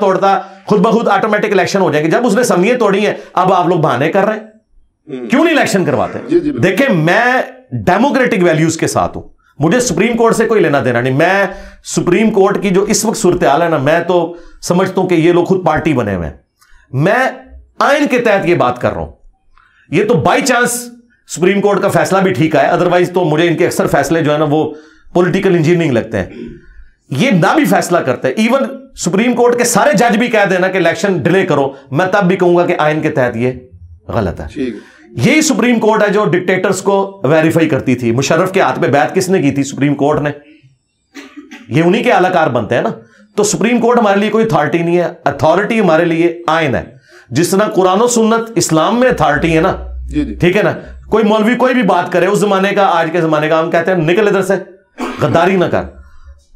خود بخود آٹومیٹک الیکشن ہو جائے گی۔ جب اس نے اسمبلیاں توڑی ہیں اب آپ لوگ بہانے کر رہے ہیں، کیوں نہیں الیکشن کرواتے؟ دیکھیں میں ڈیموکریٹک ویلیوز کے ساتھ ہوں، مجھے سپریم کورٹ سے کوئی لینا دینا نہیں۔ میں سپریم کورٹ کی جو اس وقت صورتحال ہے نا، میں تو سمجھتا ہوں کہ یہ لوگ خود پارٹی بنے ہوئے ہیں۔ میں آئین کے تحت یہ بات کر رہا ہوں، یہ تو بائی چانس سپریم کورٹ کا فیصلہ بھی ٹھیک ہے، ادروائز تو مجھے ان کے اکثر فیصلے جو ہے نا وہ پولیٹیکل انجینئرنگ لگتے ہیں۔ یہ نہ بھی فیصلہ کرتے ہیں، ایون سپریم کورٹ کے سارے جج بھی کہہ دینا کہ الیکشن ڈیلے کرو، میں تب بھی کہوں گا کہ آئین کے تحت یہ غلط ہے۔ یہی سپریم کورٹ ہے جو ڈکٹیٹرز کو ویریفائی کرتی تھی۔ مشرف کے ہاتھ پہ بیعت کس نے کی تھی؟ سپریم کورٹ نے۔ یہ انہی کے اعلی کار بنتے ہیں نا۔ تو سپریم کورٹ ہمارے لیے کوئی اتھارٹی نہیں ہے، اتھارٹی ہمارے لیے آئین ہے۔ جس طرح قرآن و سنت اسلام میں اتھارٹی ہے نا، ٹھیک ہے نا۔ کوئی مولوی کوئی بھی بات کرے، اس زمانے کا آج کے زمانے کا، ہم کہتے ہیں نکل ادھر سے، غداری نہ کر۔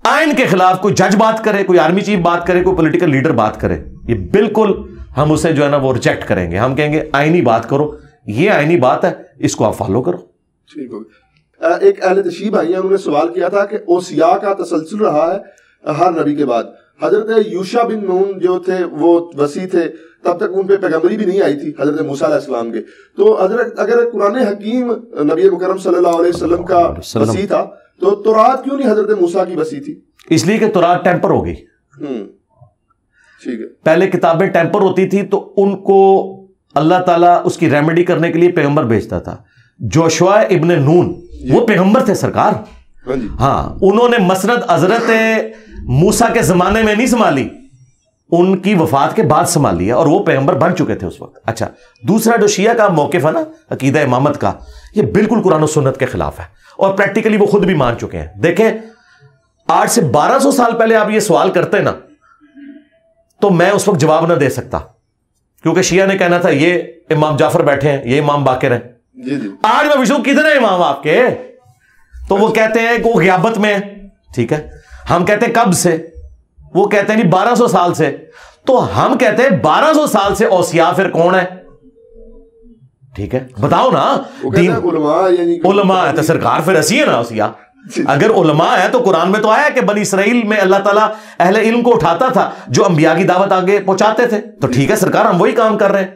آئین کے خلاف کوئی جج بات کرے، کوئی آرمی چیف بات کرے، کوئی پولیٹیکل لیڈر بات کرے، یہ بالکل ہم اسے جو ہے نا وہ ریجیکٹ کریں گے۔ ہم کہیں گے آئینی بات کرو، یہ آئینی بات ہے، اس کو آپ فالو کرو۔ ٹھیک ہو گیا۔ ایک اہل تشریح بھائی ہیں، انہوں نے سوال کیا تھا کہ اوصیاء کا تسلسل رہا ہے ہر نبی کے بعد۔ حضرت یوشع بن نون جو تھے وہ وصی تھے، تب تک ان پہ پیغمبری بھی نہیں آئی تھی حضرت موسیٰ علیہ السلام کے۔ تو حضرت اگر قرآن حکیم نبی مکرم صلی اللہ علیہ وسلم کا وصی تھا تو تورات کیوں نہیں حضرت موسیٰ کی بسی تھی؟ اس لیے کہ تورات ٹیمپر ہو گئی. ٹھیک ہے. پہلے کتابیں ٹیمپر ہوتی تھی تو ان کو اللہ تعالیٰ اس کی ریمیڈی کرنے کے لیے پیغمبر بھیجتا تھا. جوشوا ابن نون وہ پیغمبر تھے سرکار. ہاں انہوں نے مسند حضرت موسیٰ کے زمانے میں نہیں سنبھالی, ان کی وفات کے بعد سنبھال لیا, اور وہ پیغمبر بن چکے تھے اس وقت. اچھا, دوسرا جو شیعہ کا موقف ہے نا عقیدہ امامت کا, یہ بالکل قرآن و سنت کے خلاف ہے, اور پریکٹیکلی وہ خود بھی مان چکے ہیں. دیکھیں آج سے 1200 سال پہلے آپ یہ سوال کرتے نا تو میں اس وقت جواب نہ دے سکتا, کیونکہ شیعہ نے کہنا تھا یہ امام جعفر بیٹھے ہیں, یہ امام باقر ہیں. آج میں پوچھوں کتنے امام آپ کے, تو وہ کہتے ہیں کہ وہ غیابت میں ہے. ٹھیک ہے, ہم کہتے ہیں کب سے, وہ کہتے ہیں نہیں 1200 سال سے. تو ہم کہتے ہیں 1200 سال سے اوصیاء پھر کون ہے؟ ٹھیک ہے بتاؤ نا. علماء ہے تو سرکار پھر اسی ہے نا اوصیاء. اگر علماء ہے تو قرآن میں تو آیا کہ بنی اسرائیل میں اللہ تعالیٰ اہل علم کو اٹھاتا تھا جو انبیاء کی دعوت آگے پہنچاتے تھے. تو ٹھیک ہے سرکار, ہم وہی کام کر رہے ہیں.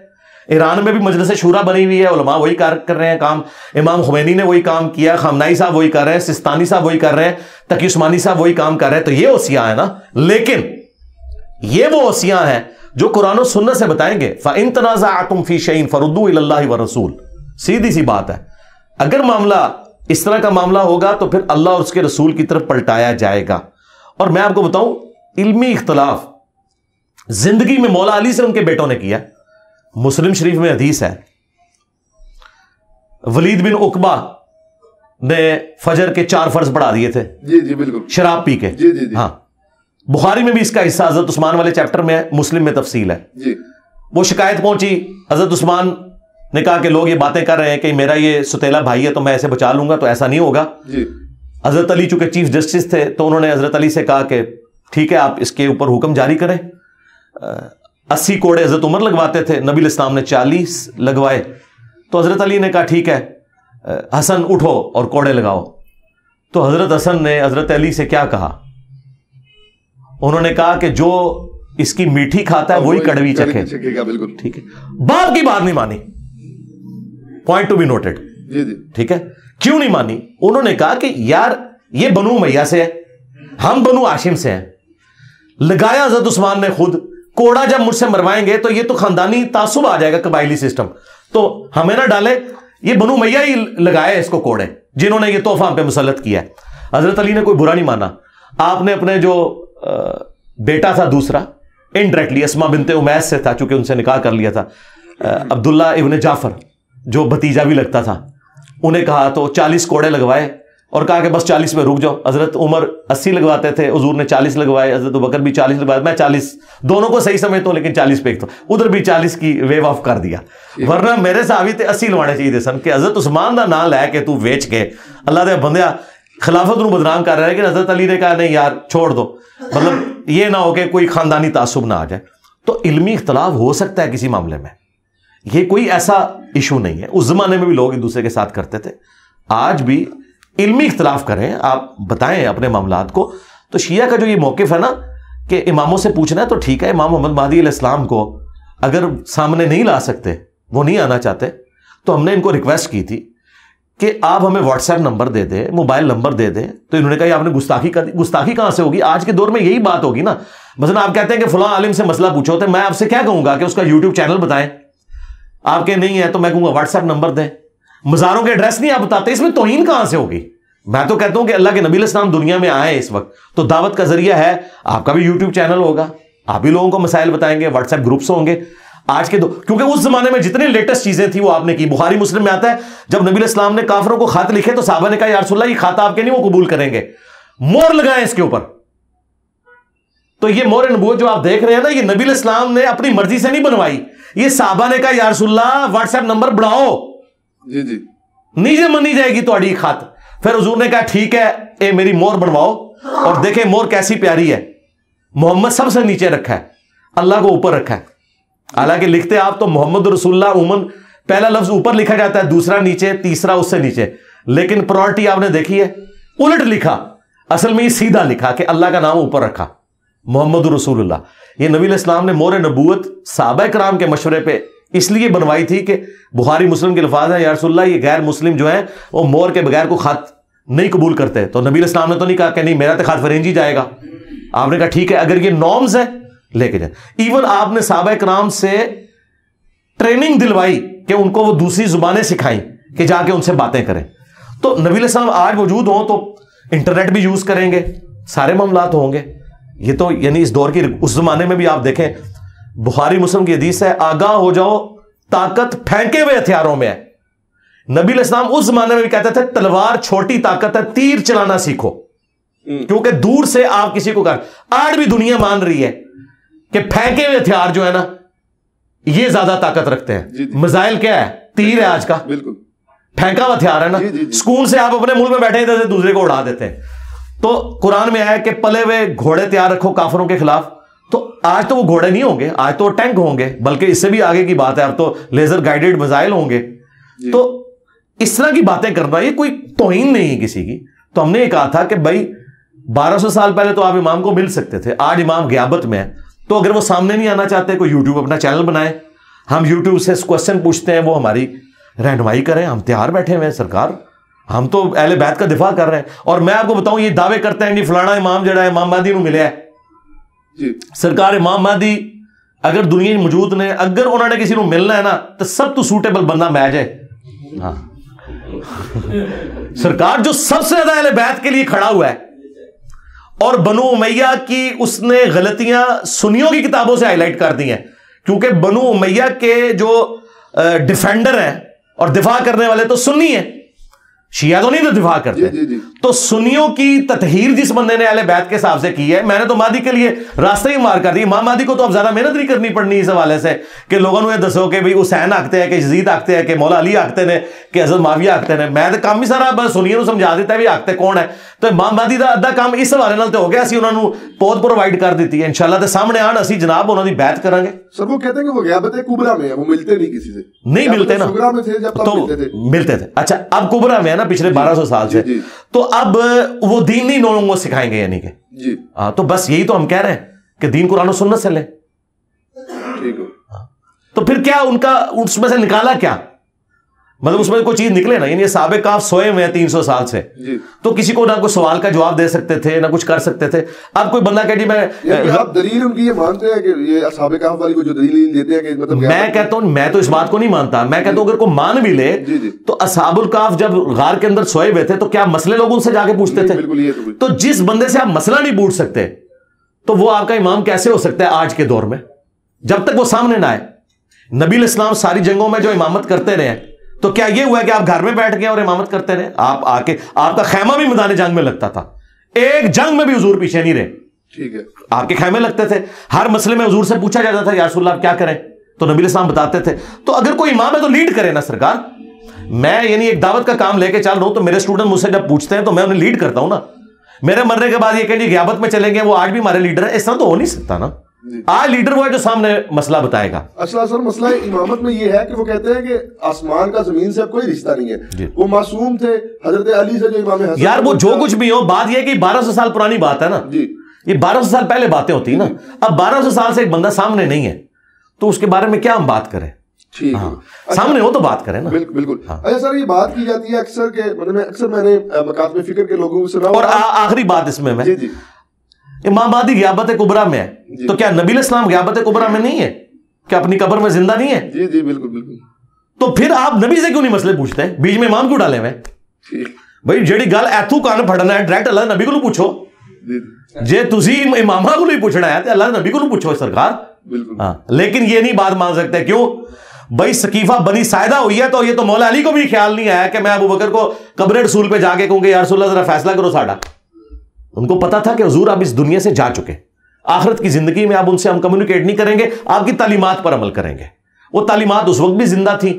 ایران میں بھی مجلس شورا بنی ہوئی ہے, علماء وہی کر رہے ہیں کام. امام خمینی نے وہی کام کیا, خامنائی صاحب وہی کر رہے ہیں, سستانی صاحب وہی کر رہے ہیں, تقی عثمانی صاحب وہی کام کر رہے ہیں. تو یہ اوصیاء ہے نا. لیکن یہ وہ اوصیاء ہیں جو قرآن و سنت سے بتائیں گے فَإِن تَنَازَعْتُمْ فِي شَيْءٍ فَرُدُّوهُ إِلَى اللَّهِ وَالرَّسُولِ. سیدھی سی بات ہے, اگر معاملہ اس طرح کا معاملہ ہوگا تو پھر اللہ اور اس کے رسول کی طرف پلٹایا جائے گا. اور میں آپ کو بتاؤں علمی اختلاف زندگی میں مولا علی سے ان کے بیٹوں نے کیا. مسلم شریف میں حدیث ہے, ولید بن عقبہ نے فجر کے 4 فرض پڑھا دیے تھے. جی بالکل, شراب پی کے. ہاں بخاری میں بھی اس کا حصہ حضرت عثمان والے چیپٹر میں ہے, مسلم میں تفصیل ہے. وہ شکایت پہنچی, حضرت عثمان نے کہا کہ لوگ یہ باتیں کر رہے ہیں کہ میرا یہ ستیلا بھائی ہے تو میں ایسے بچا لوں گا, تو ایسا نہیں ہوگا. حضرت علی چونکہ چیف جسٹس تھے تو انہوں نے حضرت علی سے کہا کہ ٹھیک ہے آپ اس کے اوپر حکم جاری کریں. 80 کوڑے حضرت عمر لگواتے تھے, نبی اسلام نے 40 لگوائے. تو حضرت علی نے کہا ٹھیک ہے حسن اٹھو اور کوڑے لگاؤ. تو حضرت حسن نے حضرت علی سے کیا کہا, انہوں نے کہا کہ جو اس کی میٹھی کھاتا ہے وہی کڑوی چکھے. ٹھیک ہے, باپ کی بات نہیں مانی, پوائنٹ ٹو بی نوٹڈ. ٹھیک ہے, کیوں نہیں مانی؟ انہوں نے کہا کہ یار یہ بنو امیہ سے ہے, ہم بنو ہاشم سے ہیں. لگایا حضرت عثمان نے خود. کوڑا جب مجھ سے مروائیں گے تو یہ تو خاندانی تعصب آ جائے گا, قبائلی سسٹم, تو ہمیں نہ ڈالے. یہ بنو امیہ ہی لگائے اس کو کوڑے, جنہوں نے یہ تحفہ ہم پہ مسلط کیا ہے. حضرت علی نے کوئی برا نہیں مانا. آپ نے اپنے جو بیٹا تھا دوسرا, انڈائریکٹلی اسما بنت امیس سے تھا چونکہ ان سے نکاح کر لیا تھا, عبداللہ ابن جعفر جو بھتیجا بھی لگتا تھا, انہیں کہا تو 40 کوڑے لگوائے اور کہا کہ بس 40 میں رک جاؤ. حضرت عمر 80 لگواتے تھے, حضور نے 40 لگوائے, حضرت بکر بھی 40 لگوائے, میں 40 دونوں کو صحیح سمجھتا ہوں لیکن 40 پہ ایک تو ادھر بھی 40 کی ویو آف کر دیا. ورنہ میرے صحابی تے 80 لوانے چاہیے تھے سن, کہ حضرت عثمان دا نام لے کے تو ویچ کے اللہ دے بندیا خلافت نو بدنام کر رہا ہے. کہ حضرت علی نے کہا نہیں یار چھوڑ دو, مطلب یہ نہ ہو کہ کوئی خاندانی تعصب نہ آ جائے. تو علمی اختلاف ہو سکتا ہے کسی معاملے میں, یہ کوئی ایسا ایشو نہیں ہے. اس زمانے میں بھی لوگ ایک دوسرے کے ساتھ کرتے تھے, آج بھی علمی اختلاف کریں, آپ بتائیں اپنے معاملات کو. تو شیعہ کا جو یہ موقف ہے نا کہ اماموں سے پوچھنا ہے تو ٹھیک ہے, امام محمد مہدی علیہ السلام کو اگر سامنے نہیں لا سکتے, وہ نہیں آنا چاہتے, تو ہم نے ان کو ریکویسٹ کی تھی کہ آپ ہمیں واٹس ایپ نمبر دے دیں, موبائل نمبر دے دیں. تو انہوں نے کہا آپ نے گستاخی کر دی. گستاخی کہاں سے ہوگی؟ آج کے دور میں یہی بات ہوگی نا. مثلا آپ کہتے ہیں کہ فلاں عالم سے مسئلہ پوچھو, تو میں آپ سے کیا کہوں گا کہ اس کا یوٹیوب چینل بتائیں. آپ کے نہیں ہے تو میں کہوں گا واٹس ایپ نمبر دیں. مزاروں کے ایڈریس نہیں آپ بتاتے, اس میں توہین کہاں سے ہوگی؟ میں تو کہتا ہوں کہ اللہ کے نبی علیہ السلام دنیا میں آئے اس وقت تو دعوت کا ذریعہ ہے. آپ کا بھی یوٹیوب چینل ہوگا, آپ بھی لوگوں کو مسائل بتائیں گے, واٹس ایپ گروپس ہوں گے. آج کے کیونکہ اس زمانے میں جتنے لیٹسٹ چیزیں تھیں وہ آپ نے کی. بخاری مسلم میں آتا ہے جب نبی علیہ السلام نے کافروں کو خط لکھے تو صحابہ نے کہا یا رسول اللہ یہ خط آپ کے نہیں, وہ قبول کریں گے, مور لگائیں اس کے اوپر. تو یہ مور نبوت جو آپ دیکھ رہے ہیں نا, یہ نبی علیہ السلام نے اپنی مرضی سے نہیں بنوائی. یہ صحابہ نے کہا یا رسول اللہ واٹس ایپ نمبر بڑھاؤ, نیچے منی جائے گی تھوڑی خط. پھر حضور نے کہا ٹھیک ہے اے میری مور بنواؤ, اور دیکھیں مور کیسی پیاری ہے. محمد سب سے نیچے رکھا ہے, اللہ کو اوپر رکھا ہے. حالانکہ لکھتے آپ تو محمد رسول اللہ عموماً پہلا لفظ اوپر لکھا جاتا ہے, دوسرا نیچے, تیسرا اس سے نیچے. لیکن پرائورٹی آپ نے دیکھی ہے, الٹ لکھا. اصل میں یہ سیدھا لکھا کہ اللہ کا نام اوپر رکھا, محمد رسول اللہ. یہ نبی علیہ السلام نے مور نبوت صحابہ کرام کے مشورے پہ اس لیے بنوائی تھی کہ بخاری مسلم کے الفاظ ہیں یا رسول اللہ یہ غیر مسلم جو ہیں وہ مور کے بغیر کو خط نہیں قبول کرتے تو نبی علیہ السلام نے تو نہیں کہا کہ نہیں میرا تو خاد فرنجی جائے گا. آپ نے کہا ٹھیک ہے اگر یہ نارمز ہے لے کے جائیں. ایون آپ نے صحابہ کرام سے ٹریننگ دلوائی کہ ان کو وہ دوسری زبانیں سکھائیں کہ جا کے ان سے باتیں کریں. تو نبی علیہ السلام آج موجود ہوں تو انٹرنیٹ بھی یوز کریں گے, سارے معاملات ہوں گے. یہ تو یعنی اس دور کی, اس زمانے میں بھی آپ دیکھیں بخاری مسلم کی حدیث ہے آگاہ ہو جاؤ طاقت پھینکے ہوئے ہتھیاروں میں ہے. نبی علیہ السلام اس زمانے میں بھی کہتے تھے تلوار چھوٹی طاقت ہے, تیر چلانا سیکھو کیونکہ دور سے آپ کسی کو کر. آج بھی دنیا مان رہی ہے کہ پھینکے ہوئے ہتھیار جو ہے نا یہ زیادہ طاقت رکھتے ہیں. میزائل کیا ہے؟ تیر ہے آج کا, بالکل پھینکا ہوا ہتھیار ہے نا. سکون سے آپ اپنے ملک میں بیٹھے ہیں دوسرے کو اڑا دیتے ہیں. تو قرآن میں آیا کہ پلے ہوئے گھوڑے تیار رکھو کافروں کے خلاف. تو آج تو وہ گھوڑے نہیں ہوں گے, آج تو وہ ٹینک ہوں گے, بلکہ اس سے بھی آگے کی بات ہے اب تو لیزر گائیڈڈ میزائل ہوں گے. تو اس طرح کی باتیں کرنا یہ کوئی توہین نہیں ہے کسی کی. تو ہم نے یہ کہا تھا کہ بھائی 1200 سال پہلے تو آپ امام کو مل سکتے تھے, آج امام غیابت میں ہے. تو اگر وہ سامنے نہیں آنا چاہتے کوئی یوٹیوب اپنا چینل بنائے, ہم یوٹیوب سے کوشچن پوچھتے ہیں, وہ ہماری رہنمائی کریں. ہم تیار بیٹھے ہوئے ہیں سرکار, ہم تو اہل بیت کا دفاع کر رہے ہیں. اور میں آپ کو بتاؤں یہ دعوے کرتے ہیں کہ فلانا امام جڑا ہے امام مہدی نو ملیا ہے. سرکار امام مہدی اگر دنیا میں موجود نے, اگر انہوں نے کسی کو ملنا ہے نا تو سب تو سوٹیبل بندہ میں جائے. ہاں سرکار جو سب سے زیادہ اہل بیت کے لیے کھڑا ہوا ہے, اور بنو امیہ کی اس نے غلطیاں سنیوں کی کتابوں سے ہائی لائٹ کر دی ہیں, کیونکہ بنو امیہ کے جو ڈیفینڈر ہیں اور دفاع کرنے والے تو سنی ہیں, شیعہ تو نہیں تو دفاع کرتے. تو سنیوں کی تطہیر جس بندے نے اہل بیت کے حساب سے کی ہے, میں نے تو مہدی کے لیے راستہ ہی مار کر دی. امام مہدی کو تو اب زیادہ محنت نہیں کرنی پڑنی اس حوالے سے کہ لوگوں نے دسو کہ بھائی حسین آکتے ہیں کہ یزید آکتے ہیں کہ مولا علی آکتے ہیں کہ حضرت معاویہ آکتے ہیں. میں تو کام ہی سارا بس سنیوں سمجھا دیتا ہے بھی آکتے کون ہے. تو امام مہدی دا ادھا کام اس حوالے نال تو ہو گیا, اسی انہوں نے پود پرووائڈ کر دیتی ہے. انشاءاللہ تے سامنے آن اسی جناب انہوں نے بیعت کریں گے. سر وہ کہتے ہیں کہ وہ غیابت کبریٰ میں ہے, وہ ملتے نہیں کسی سے, نہیں ملتے نا, تو ملتے تھے. اچھا اب کبریٰ میں ہے نا پچھلے 1200 سال سے, تو اب وہ دین نہیں لوگوں کو سکھائیں گے یعنی کہ جی ہاں. تو بس یہی تو ہم کہہ رہے ہیں کہ دین قرآن و سنت سے لیں. تو پھر کیا ان کا اس میں سے نکالا کیا, مطلب اس میں کوئی چیز نکلے نا. یعنی صحابہ کہف سوئے ہوئے ہیں 300 سال سے, تو کسی کو نہ کوئی سوال کا جواب دے سکتے تھے نہ کچھ کر سکتے تھے. اب کوئی بندہ کہ جی میں آپ دلیل ان کی یہ مانتے ہیں کہ یہ صحابہ کہف والی کو جو دلیل دیتے ہیں کہ مطلب میں کہتا ہوں میں تو اس بات کو نہیں مانتا. میں کہتا ہوں اگر کوئی مان بھی لے تو اصحاب الکہف جب غار کے اندر سوئے ہوئے تھے تو کیا مسئلے لوگ ان سے جا کے پوچھتے تھے؟ تو جس بندے سے آپ مسئلہ نہیں پوچھ سکتے تو وہ آپ کا امام کیسے ہو سکتا ہے آج کے دور میں, جب تک وہ سامنے نہ آئے. نبی علیہ السلام ساری جنگوں میں جو امامت کرتے رہے ہیں, تو کیا یہ ہوا کہ آپ گھر میں بیٹھ گئے اور امامت کرتے رہے؟ آپ آ کے آپ کا خیمہ بھی میدان جنگ میں لگتا تھا, ایک جنگ میں بھی حضور پیچھے نہیں رہے. ٹھیک ہے, آپ کے خیمے لگتے تھے, ہر مسئلے میں حضور سے پوچھا جاتا تھا یا رسول اللہ آپ کیا کریں, تو نبی علیہ السلام بتاتے تھے. تو اگر کوئی امام ہے تو لیڈ کرے نا سرکار. میں یعنی ایک دعوت کا کام لے کے چل رہا ہوں, تو میرے اسٹوڈنٹ مجھ سے جب پوچھتے ہیں تو میں انہیں لیڈ کرتا ہوں نا. میرے مرنے کے بعد یہ کہ غیابت میں چلیں گے وہ آج بھی ہمارے لیڈر ہیں, اس طرح تو ہو نہیں سکتا نا. آج لیڈر وہ ہے جو سامنے مسئلہ بتائے گا. اصل سر مسئلہ امامت میں یہ ہے کہ وہ کہتے ہیں کہ آسمان کا زمین سے کوئی رشتہ نہیں ہے. وہ معصوم تھے حضرت علی سے جو امام حسن, یار وہ جو کچھ بھی ہو, بات یہ کہ 1200 سال پرانی بات ہے نا, یہ 1200 سال پہلے باتیں ہوتی نا. اب 1200 سال سے ایک بندہ سامنے نہیں ہے تو اس کے بارے میں کیا ہم بات کریں؟ سامنے ہو تو بات کریں نا. بالکل. اچھا سر یہ بات کی جاتی ہے اکثر کہ مطلب میں نے مکاتب فکر کے لوگوں سے سنا. اور آخری بات اس میں امام مہدی غیابت کبریٰ میں ہے, تو کیا نبی علیہ السلام غیابت کبریٰ میں نہیں ہے, کیا اپنی قبر میں زندہ نہیں ہے؟ جی جی بالکل. تو پھر آپ نبی سے کیوں نہیں مسئلے پوچھتے ہیں, بیچ میں امام کیوں ڈالے ہوئے؟ بھائی جیڑی گل ایتھو کان پھڑنا ہے ڈائریکٹ اللہ نبی کو پوچھو. جے تسی امامہ کو نہیں پوچھنا ہے تو اللہ نبی کو پوچھو سرکار. ہاں لیکن یہ نہیں بات مان سکتے, کیوں بھائی سقیفہ بنی ساعدہ ہوئی ہے تو یہ تو مولا علی کو بھی خیال نہیں آیا کہ میں ابو بکر کو قبر رسول پہ جا کے کہوں کہ یا رسول اللہ ذرا فیصلہ کرو ساڈا. ان کو پتا تھا کہ حضور آپ اس دنیا سے جا چکے, آخرت کی زندگی میں آپ ان سے ہم کمیونیکیٹ نہیں کریں گے, آپ کی تعلیمات پر عمل کریں گے. وہ تعلیمات اس وقت بھی زندہ تھی,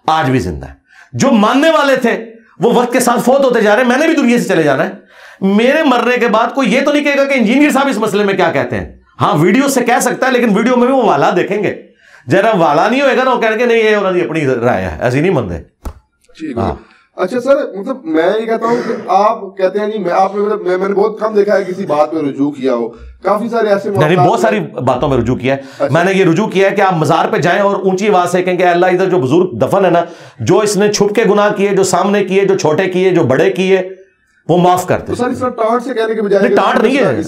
آج بھی زندہ ہے. جو ماننے والے تھے وہ وقت کے ساتھ فوت ہوتے جا رہے ہیں, میں نے بھی دنیا سے چلے جانا ہے. میرے مرنے کے بعد کوئی یہ تو نہیں کہے گا کہ انجینئر صاحب اس مسئلے میں کیا کہتے ہیں. ہاں ویڈیو سے کہہ سکتا ہے, لیکن ویڈیو میں بھی وہ والا دیکھیں گے. جرا والا نہیں ہوئے گا نا وہ کہیں گے نہیں یہ انہوں نے اپنی رائے ہے, ایسی نہیں مندے. اچھا سر مطلب میں یہ کہتا ہوں کہ آپ کہتے ہیں نہیں, میں آپ نے میں نے بہت کم دیکھا ہے کسی بات پہ رجوع کیا ہو. کافی سارے ایسے بہت ساری باتوں میں رجوع کیا ہے. میں نے یہ رجوع کیا ہے کہ آپ مزار پہ جائیں اور اونچی آواز سے کہیں کہ اللہ ادھر جو بزرگ دفن ہے نا, جو اس نے چھپ کے گناہ کیے, جو سامنے کیے, جو چھوٹے کیے, جو بڑے کیے, وہ معاف کرتے ہیں. ٹانٹ سے کہنے کے بجائے ٹانٹ نہیں ہے.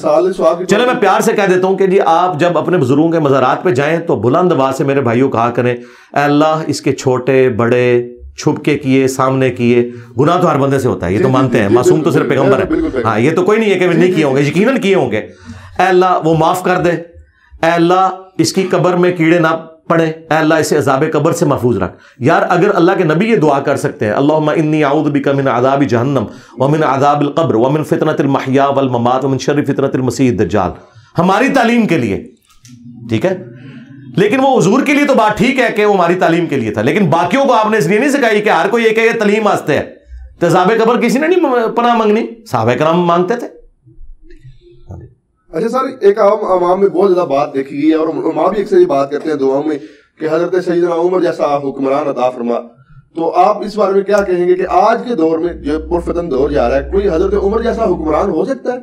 چلے میں پیار سے کہہ دیتا ہوں کہ جی آپ جب اپنے بزرگوں کے مزارات پہ جائیں تو بلند آواز سے میرے بھائیوں کہا کریں اے اللہ اس کے چھوٹے بڑے چھپ کے کیے سامنے کیے, گناہ تو ہر بندے سے ہوتا ہے, یہ تو مانتے ہیں, معصوم تو صرف پیغمبر ہے. ہاں یہ تو کوئی نہیں ہے کہ نہیں کیے ہوں گے, یقیناً کیے ہوں گے. اے اللہ وہ معاف کر دے, اے اللہ اس کی قبر میں کیڑے نہ پڑے, اے اللہ اسے عذاب قبر سے محفوظ رکھ. یار اگر اللہ کے نبی یہ دعا کر سکتے ہیں اللہم انی اعوذ بک من عذاب جہنم ومن عذاب القبر ومن فتنۃ المحیا والممات ومن شر فتنۃ المسیح الدجال, ہماری تعلیم کے لیے, ٹھیک ہے, لیکن وہ حضور کے لیے تو بات ٹھیک ہے کہ وہ ہماری تعلیم کے لیے تھا, لیکن باقیوں کو آپ نے اس لیے نہیں سکھائی کہ ہر کوئی یہ کہ یہ تعلیم واسطے ہے. تو عذاب قبر کسی نے نہیں پناہ مانگنی, صحابہ کرام مانگتے تھے. اچھا سر, ایک عوام میں بہت زیادہ بات دیکھی گئی ہے اور علماء بھی اکثر یہ بات کرتے ہیں دعاؤں میں کہ حضرت سیدنا عمر جیسا حکمران عطا فرما. تو آپ اس بارے میں کیا کہیں گے کہ آج کے دور میں جو پرفتن دور جا رہا ہے, کوئی حضرت عمر جیسا حکمران ہو سکتا ہے؟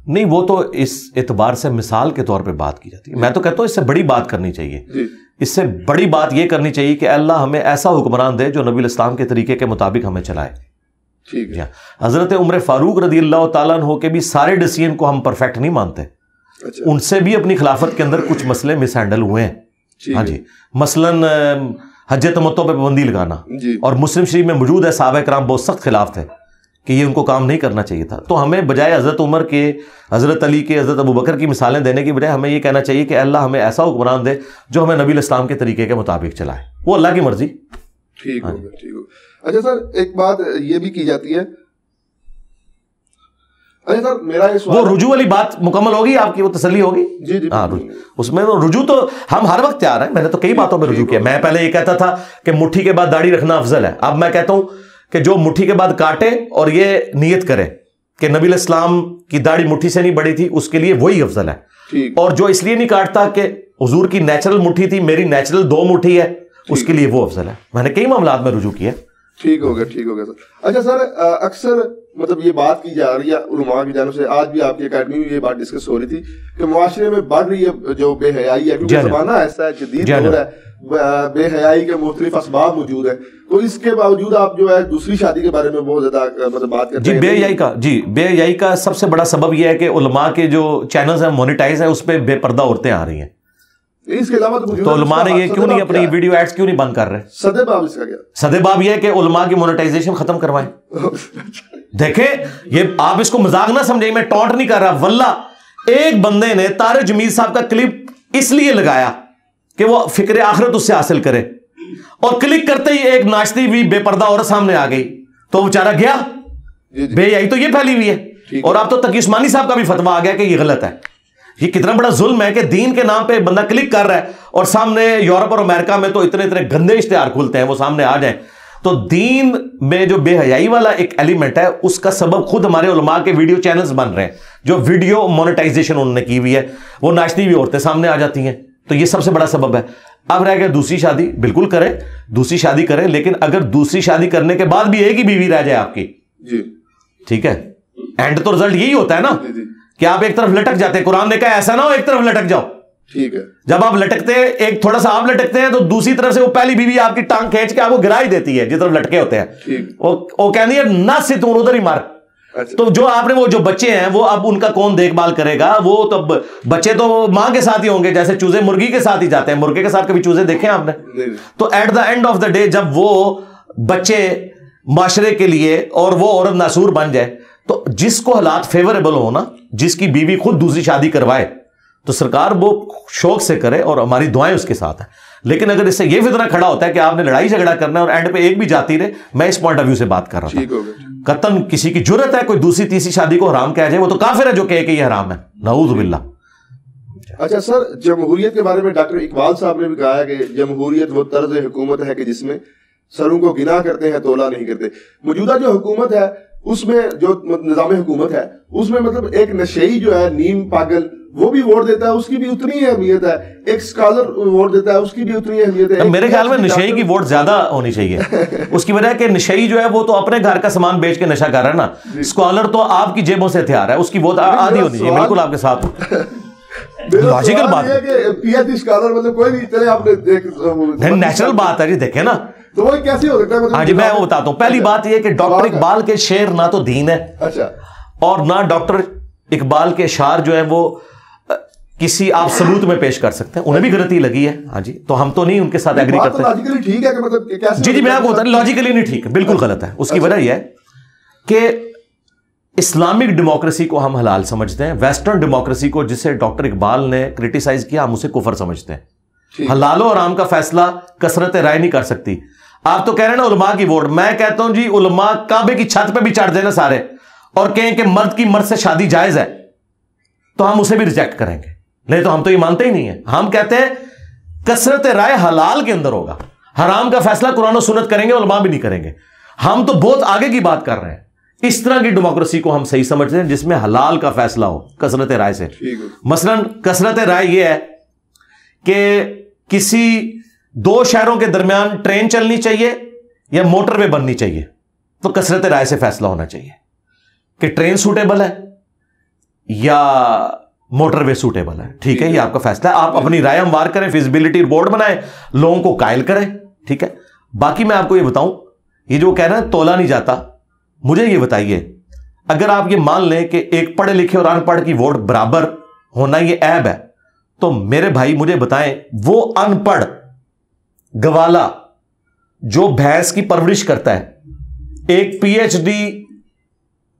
نہیں, وہ تو اس اعتبار سے مثال کے طور پہ بات کی جاتی ہے. میں تو کہتا ہوں اس سے بڑی بات کرنی چاہیے. اس سے بڑی بات یہ کرنی چاہیے کہ اللہ ہمیں ایسا حکمران دے جو نبی الاسلام کے طریقے کے مطابق ہمیں چلائے. ٹھیک ہے. حضرت عمر فاروق رضی اللہ تعالیٰ عنہ کے بھی سارے ڈیسیژن کو ہم پرفیکٹ نہیں مانتے. ان سے بھی اپنی خلافت کے اندر کچھ مسئلے مس ہینڈل ہوئے ہیں. ہاں جی, مثلاً حج تمتع پہ پابندی لگانا, اور مسلم شریف میں موجود ہے صحابہ کرام بہت سخت خلاف تھے کہ یہ ان کو کام نہیں کرنا چاہیے تھا. تو ہمیں بجائے حضرت عمر کے, حضرت علی کے, حضرت ابوبکر کی مثالیں دینے کی بجائے ہمیں یہ کہنا چاہیے کہ اللہ ہمیں ایسا حکمران دے جو ہمیں نبی الاسلام کے طریقے کے مطابق چلائے. وہ اللہ کی مرضی. ٹھیک ہوگا, ٹھیک ہوگا. اچھا سر, ایک بات یہ بھی کی جاتی ہے, اچھا سر میرا وہ رجوع والی بات مکمل ہوگی آپ کی, وہ تسلی ہوگی. جی جی ہاں, اس میں رجوع تو ہم ہر وقت تیار ہیں. میں نے تو کئی باتوں میں رجوع کیا. میں پہلے یہ کہتا تھا کہ مٹھی کے بعد داڑھی رکھنا افضل ہے. اب میں کہتا ہوں کہ جو مٹھی کے بعد کاٹے اور یہ نیت کرے کہ نبی الاسلام کی داڑھی مٹھی سے نہیں بڑی تھی, اس کے لیے وہی افضل ہے. اور جو اس لیے نہیں کاٹتا کہ حضور کی نیچرل مٹھی تھی, میری نیچرل 2 مٹھی ہے, اس کے لیے وہ افضل ہے. میں نے کئی معاملات میں رجوع کیا. ٹھیک ہوگا, ٹھیک ہوگا سر. اچھا سر, اکثر مطلب یہ بات کی جا رہی ہے علماء کی جانب سے, آج بھی آپ کی اکیڈمی میں یہ بات ڈسکس ہو رہی تھی کہ معاشرے میں بڑھ رہی ہے جو بے حیائی ہے, کیونکہ زمانہ ایسا ہے, جدید دور ہے, بے حیائی کے مختلف اسباب موجود ہیں. تو اس کے باوجود آپ جو ہے دوسری شادی کے بارے میں بہت زیادہ مطلب بات کرتے ہیں. بے حیائی کا سب سے بڑا سبب یہ ہے کہ علماء کے جو چینلز ہیں مونیٹائز ہیں, اس پہ بے پردہ عورتیں آ رہی ہیں. اس کے علاوہ تو علماء نے یہ کیوں نہیں اپنی ویڈیو ایڈز کیوں نہیں بند کر رہے؟ سدے باب اس کا کیا؟ سدے باب یہ ہے کہ علماء کی مونیٹائزیشن ختم کروائیں. دیکھیں, یہ آپ اس کو مذاق نہ سمجھیں, میں ٹونٹ نہیں کر رہا. واللہ ایک بندے نے طارق جمیل صاحب کا کلپ اس لیے لگایا کہ وہ فکر آخرت اس سے حاصل کرے, اور کلک کرتے ہی ایک ناچتی ہوئی بے پردہ عورت سامنے آ گئی, تو وہ بیچارہ گیا. بے حیائی تو یہ پھیلی ہوئی ہے. اور اب تو تقی عثمانی صاحب کا بھی فتویٰ آ گیا کہ یہ غلط ہے. یہ کتنا بڑا ظلم ہے کہ دین کے نام پہ بندہ کلک کر رہا ہے, اور سامنے یورپ اور امریکہ میں تو اتنے اتنے گندے اشتہار کھلتے ہیں, وہ سامنے آ جائیں. تو دین میں جو بے حیائی والا ایک ایلیمنٹ ہے, اس کا سبب خود ہمارے علماء کے ویڈیو چینلز بن رہے ہیں, جو ویڈیو مونیٹائزیشن انہوں نے کی ہوئی ہے. وہ ناچتی ہوئی عورتیں سامنے آ جاتی ہیں, تو یہ سب سے بڑا سبب ہے. اب رہ گیا دوسری شادی, بالکل کریں, دوسری شادی کریں, لیکن اگر دوسری شادی کرنے کے بعد بھی ایک ہی بیوی رہ جائے آپ کی, جی ٹھیک ہے, اینڈ تو رزلٹ یہی ہوتا ہے نا کہ آپ ایک طرف لٹک جاتے ہیں. قرآن نے کہا ایسا نہ ہو ایک طرف لٹک جاؤ. ٹھیک ہے, جب آپ لٹکتے ہیں, ایک تھوڑا سا آپ لٹکتے ہیں, تو دوسری طرف سے وہ پہلی بیوی آپ کی ٹانگ کھینچ کے آپ کو گرا ہی دیتی ہے جس طرف لٹکے ہوتے ہیں. وہ کہنی ہے نہ سے تم ادھر ہی مار. تو جو آپ نے وہ جو بچے ہیں وہ اب ان کا کون دیکھ بھال کرے گا؟ وہ تو بچے تو ماں کے ساتھ ہی ہوں گے, جیسے چوزے مرغی کے ساتھ ہی جاتے ہیں. مرغے کے ساتھ کبھی چوزے دیکھے آپ نے؟ تو at the end of the day جب وہ بچے معاشرے کے لیے اور وہ عورت ناسور بن جائے, تو جس کو حالات فیوریبل ہو نا, جس کی بیوی خود دوسری شادی کروائے, تو سرکار وہ شوق سے کرے, اور ہماری دعائیں اس کے ساتھ ہیں. لیکن اگر اس سے یہ فتنہ کھڑا ہوتا ہے کہ آپ نے لڑائی جھگڑا کرنا ہے اور اینڈ پہ ایک بھی جاتی رہے, میں اس پوائنٹ آف ویو سے بات کر رہا تھا. قطعاً کسی کی جرت ہے کوئی دوسری تیسری شادی کو حرام کہہ جائے, وہ تو کافر ہے جو کہے کہ یہ حرام ہے, نعوذ باللہ. اچھا سر, جمہوریت کے بارے میں ڈاکٹر اقبال صاحب نے بھی کہا ہے کہ جمہوریت وہ طرز حکومت ہے کہ جس میں سروں کو گنا کرتے ہیں تولا نہیں کرتے. موجودہ جو حکومت ہے اس میں, جو نظام حکومت ہے اس میں, مطلب ایک نشئی جو ہے نیم پاگل, وہ بھی ووٹ دیتا ہے, اس کی بھی اتنی ہی اہمیت ہے. ایک اسکالر ووٹ دیتا ہے, اس کی بھی اتنی اہمیت ہے. میرے خیال میں نشئی کی ووٹ زیادہ ہونی چاہیے. اس کی وجہ ہے کہ نشئی جو ہے وہ تو اپنے گھر کا سامان بیچ کے نشہ کر رہا ہے نا. اسکالر تو آپ کی جیبوں سے ہتھیار ہے, اس کی ووٹ آدھی ہونی چاہیے. بالکل آپ کے ساتھ لاجیکل بات ہے, نیچرل بات ہے جی. دیکھیں نا تو وہ کیسے ہو سکتا ہے؟ ہاں جی میں وہ بتاتا ہوں. پہلی بات یہ کہ ڈاکٹر اقبال کے شعر نہ تو دین ہے, اچھا, اور نہ ڈاکٹر اقبال کے اشعار جو ہیں وہ کسی آپ ثبوت میں پیش کر سکتے ہیں. انہیں بھی غلطی لگی ہے, ہاں جی, تو ہم تو نہیں ان کے ساتھ ایگری کرتے. لاجیکلی ٹھیک ہے کہ مطلب جی جی میں آپ کو بتا رہا ہوں, لاجیکلی نہیں ٹھیک ہے, بالکل غلط ہے. اس کی وجہ یہ ہے کہ اسلامک ڈیموکریسی کو ہم حلال سمجھتے ہیں, ویسٹرن ڈیموکریسی کو جسے ڈاکٹر اقبال نے کرٹیسائز کیا ہم اسے کفر سمجھتے ہیں. حلال و حرام کا فیصلہ کثرت رائے نہیں کر سکتی. آپ تو کہہ رہے ہیں نا علماء کی ووٹ, میں کہتا ہوں جی علماء کعبے کی چھت پہ بھی چڑھ دیں نا سارے اور کہیں کہ مرد کی مرد سے شادی جائز ہے تو ہم اسے بھی ریجیکٹ کریں گے. نہیں تو ہم تو یہ مانتے ہی نہیں ہیں. ہم کہتے ہیں کثرت رائے حلال کے اندر ہوگا, حرام کا فیصلہ قرآن و سنت کریں گے, علماء بھی نہیں کریں گے. ہم تو بہت آگے کی بات کر رہے ہیں. اس طرح کی ڈیموکریسی کو ہم صحیح سمجھتے ہیں جس میں حلال کا فیصلہ ہو کثرت رائے سے. مثلا کثرت رائے یہ ہے کہ کسی دو شہروں کے درمیان ٹرین چلنی چاہیے یا موٹر وے بننی چاہیے, تو کثرت رائے سے فیصلہ ہونا چاہیے کہ ٹرین سوٹیبل ہے یا موٹر وے سوٹیبل ہے. ٹھیک ہے, یہ آپ کا فیصلہ ہے, آپ اپنی رائے ہموار کریں, فیزیبلٹی رپورٹ بنائیں, لوگوں کو قائل کریں. ٹھیک ہے, باقی میں آپ کو یہ بتاؤں, یہ جو کہہ رہے ہیں تولا نہیں جاتا, مجھے یہ بتائیے اگر آپ یہ مان لیں کہ ایک پڑھے لکھے اور ان پڑھ کی ووٹ برابر ہونا یہ عیب ہے, تو میرے بھائی مجھے بتائیں وہ ان پڑھ گوالا جو بھینس کی پرورش کرتا ہے, ایک پی ایچ ڈی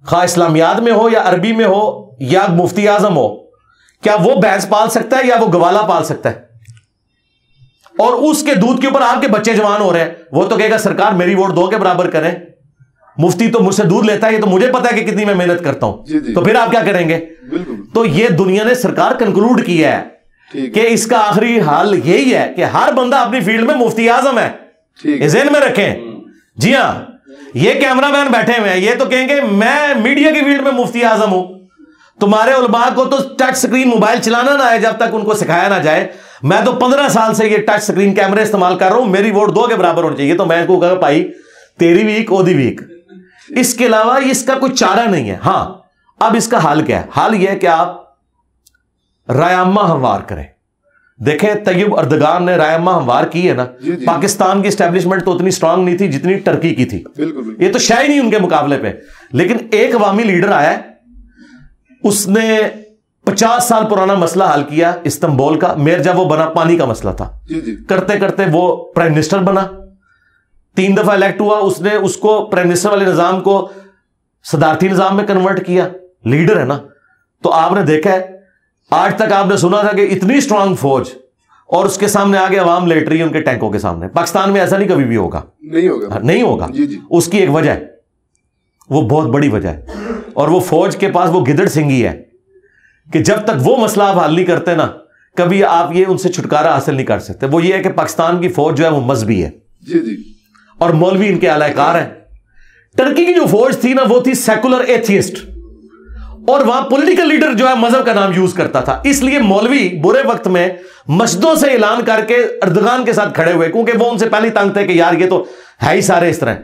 خواہ اسلامیات میں ہو یا عربی میں ہو یا مفتی اعظم ہو, کیا وہ بھینس پال سکتا ہے یا وہ گوالا پال سکتا ہے؟ اور اس کے دودھ کے اوپر آپ کے بچے جوان ہو رہے ہیں, وہ تو کہے گا سرکار میری ووٹ دو کے برابر کریں, مفتی تو مجھ سے دودھ لیتا ہے, یہ تو مجھے پتا ہے کہ کتنی میں محنت کرتا ہوں. تو پھر آپ کیا کریں گے؟ تو یہ دنیا نے سرکار کنکلوڈ کیا ہے کہ اس کا آخری حال یہی ہے کہ ہر بندہ اپنی فیلڈ میں مفتی اعظم ہے. یہ ذہن میں رکھیں. جی ہاں, یہ کیمرہ مین بیٹھے ہوئے ہیں, یہ تو کہیں گے میں میڈیا کی فیلڈ میں مفتی اعظم ہوں. تمہارے علماء کو تو ٹچ سکرین موبائل چلانا نہ آئے جب تک ان کو سکھایا نہ جائے. میں تو 15 سال سے یہ ٹچ سکرین کیمرے استعمال کر رہا ہوں, میری ووٹ دو کے برابر ہونی چاہیے. تو میں کو کہا بھائی تیری ویک اودی ویک, اس کے علاوہ اس کا کوئی چارہ نہیں ہے. ہاں اب اس کا حال کیا ہے؟ حال یہ ہے کہ آپ رائے عامہ ہموار کریں. دیکھیں طیب اردگان نے رائے عامہ ہموار کی ہے نا, پاکستان کی اسٹیبلشمنٹ تو اتنی سٹرانگ نہیں تھی جتنی ٹرکی کی تھی, یہ تو شاید نہیں ان کے مقابلے پہ. لیکن ایک عوامی لیڈر آیا ہے, اس نے 50 سال پرانا مسئلہ حل کیا استنبول کا. میرجا وہ بنا, پانی کا مسئلہ تھا, کرتے کرتے وہ پرائم منسٹر بنا, 3 دفعہ الیکٹ ہوا, اس نے اس کو پرائم منسٹر والے نظام کو صدارتی نظام میں کنورٹ کیا. لیڈر ہے نا. تو آپ نے دیکھا ہے آج تک آپ نے سنا تھا کہ اتنی سٹرانگ فوج اور اس کے سامنے آگے عوام لیٹ رہی ہے ان کے ٹینکوں کے سامنے. پاکستان میں ایسا نہیں کبھی بھی ہوگا, نہیں ہوگا. اس کی ایک وجہ ہے, وہ بہت بڑی وجہ ہے, اور وہ فوج کے پاس وہ گدڑ سنگھی ہے کہ جب تک وہ مسئلہ آپ حل نہیں کرتے نا, کبھی آپ یہ ان سے چھٹکارا حاصل نہیں کر سکتے. وہ یہ ہے کہ پاکستان کی فوج جو ہے وہ مذہبی ہے, اور مولوی ان کے اعلی کار ہیں. ٹرکی کی جو فوج تھی نا وہ تھی سیکولر ایتھیسٹ, اور وہاں پولیٹیکل لیڈر جو ہے مذہب کا نام یوز کرتا تھا. اس لیے مولوی برے وقت میں مسجدوں سے اعلان کر کے اردگان کے ساتھ کھڑے ہوئے, کیونکہ وہ ان سے پہلے تنگ تھے کہ یار یہ تو ہے ہی سارے اس طرح.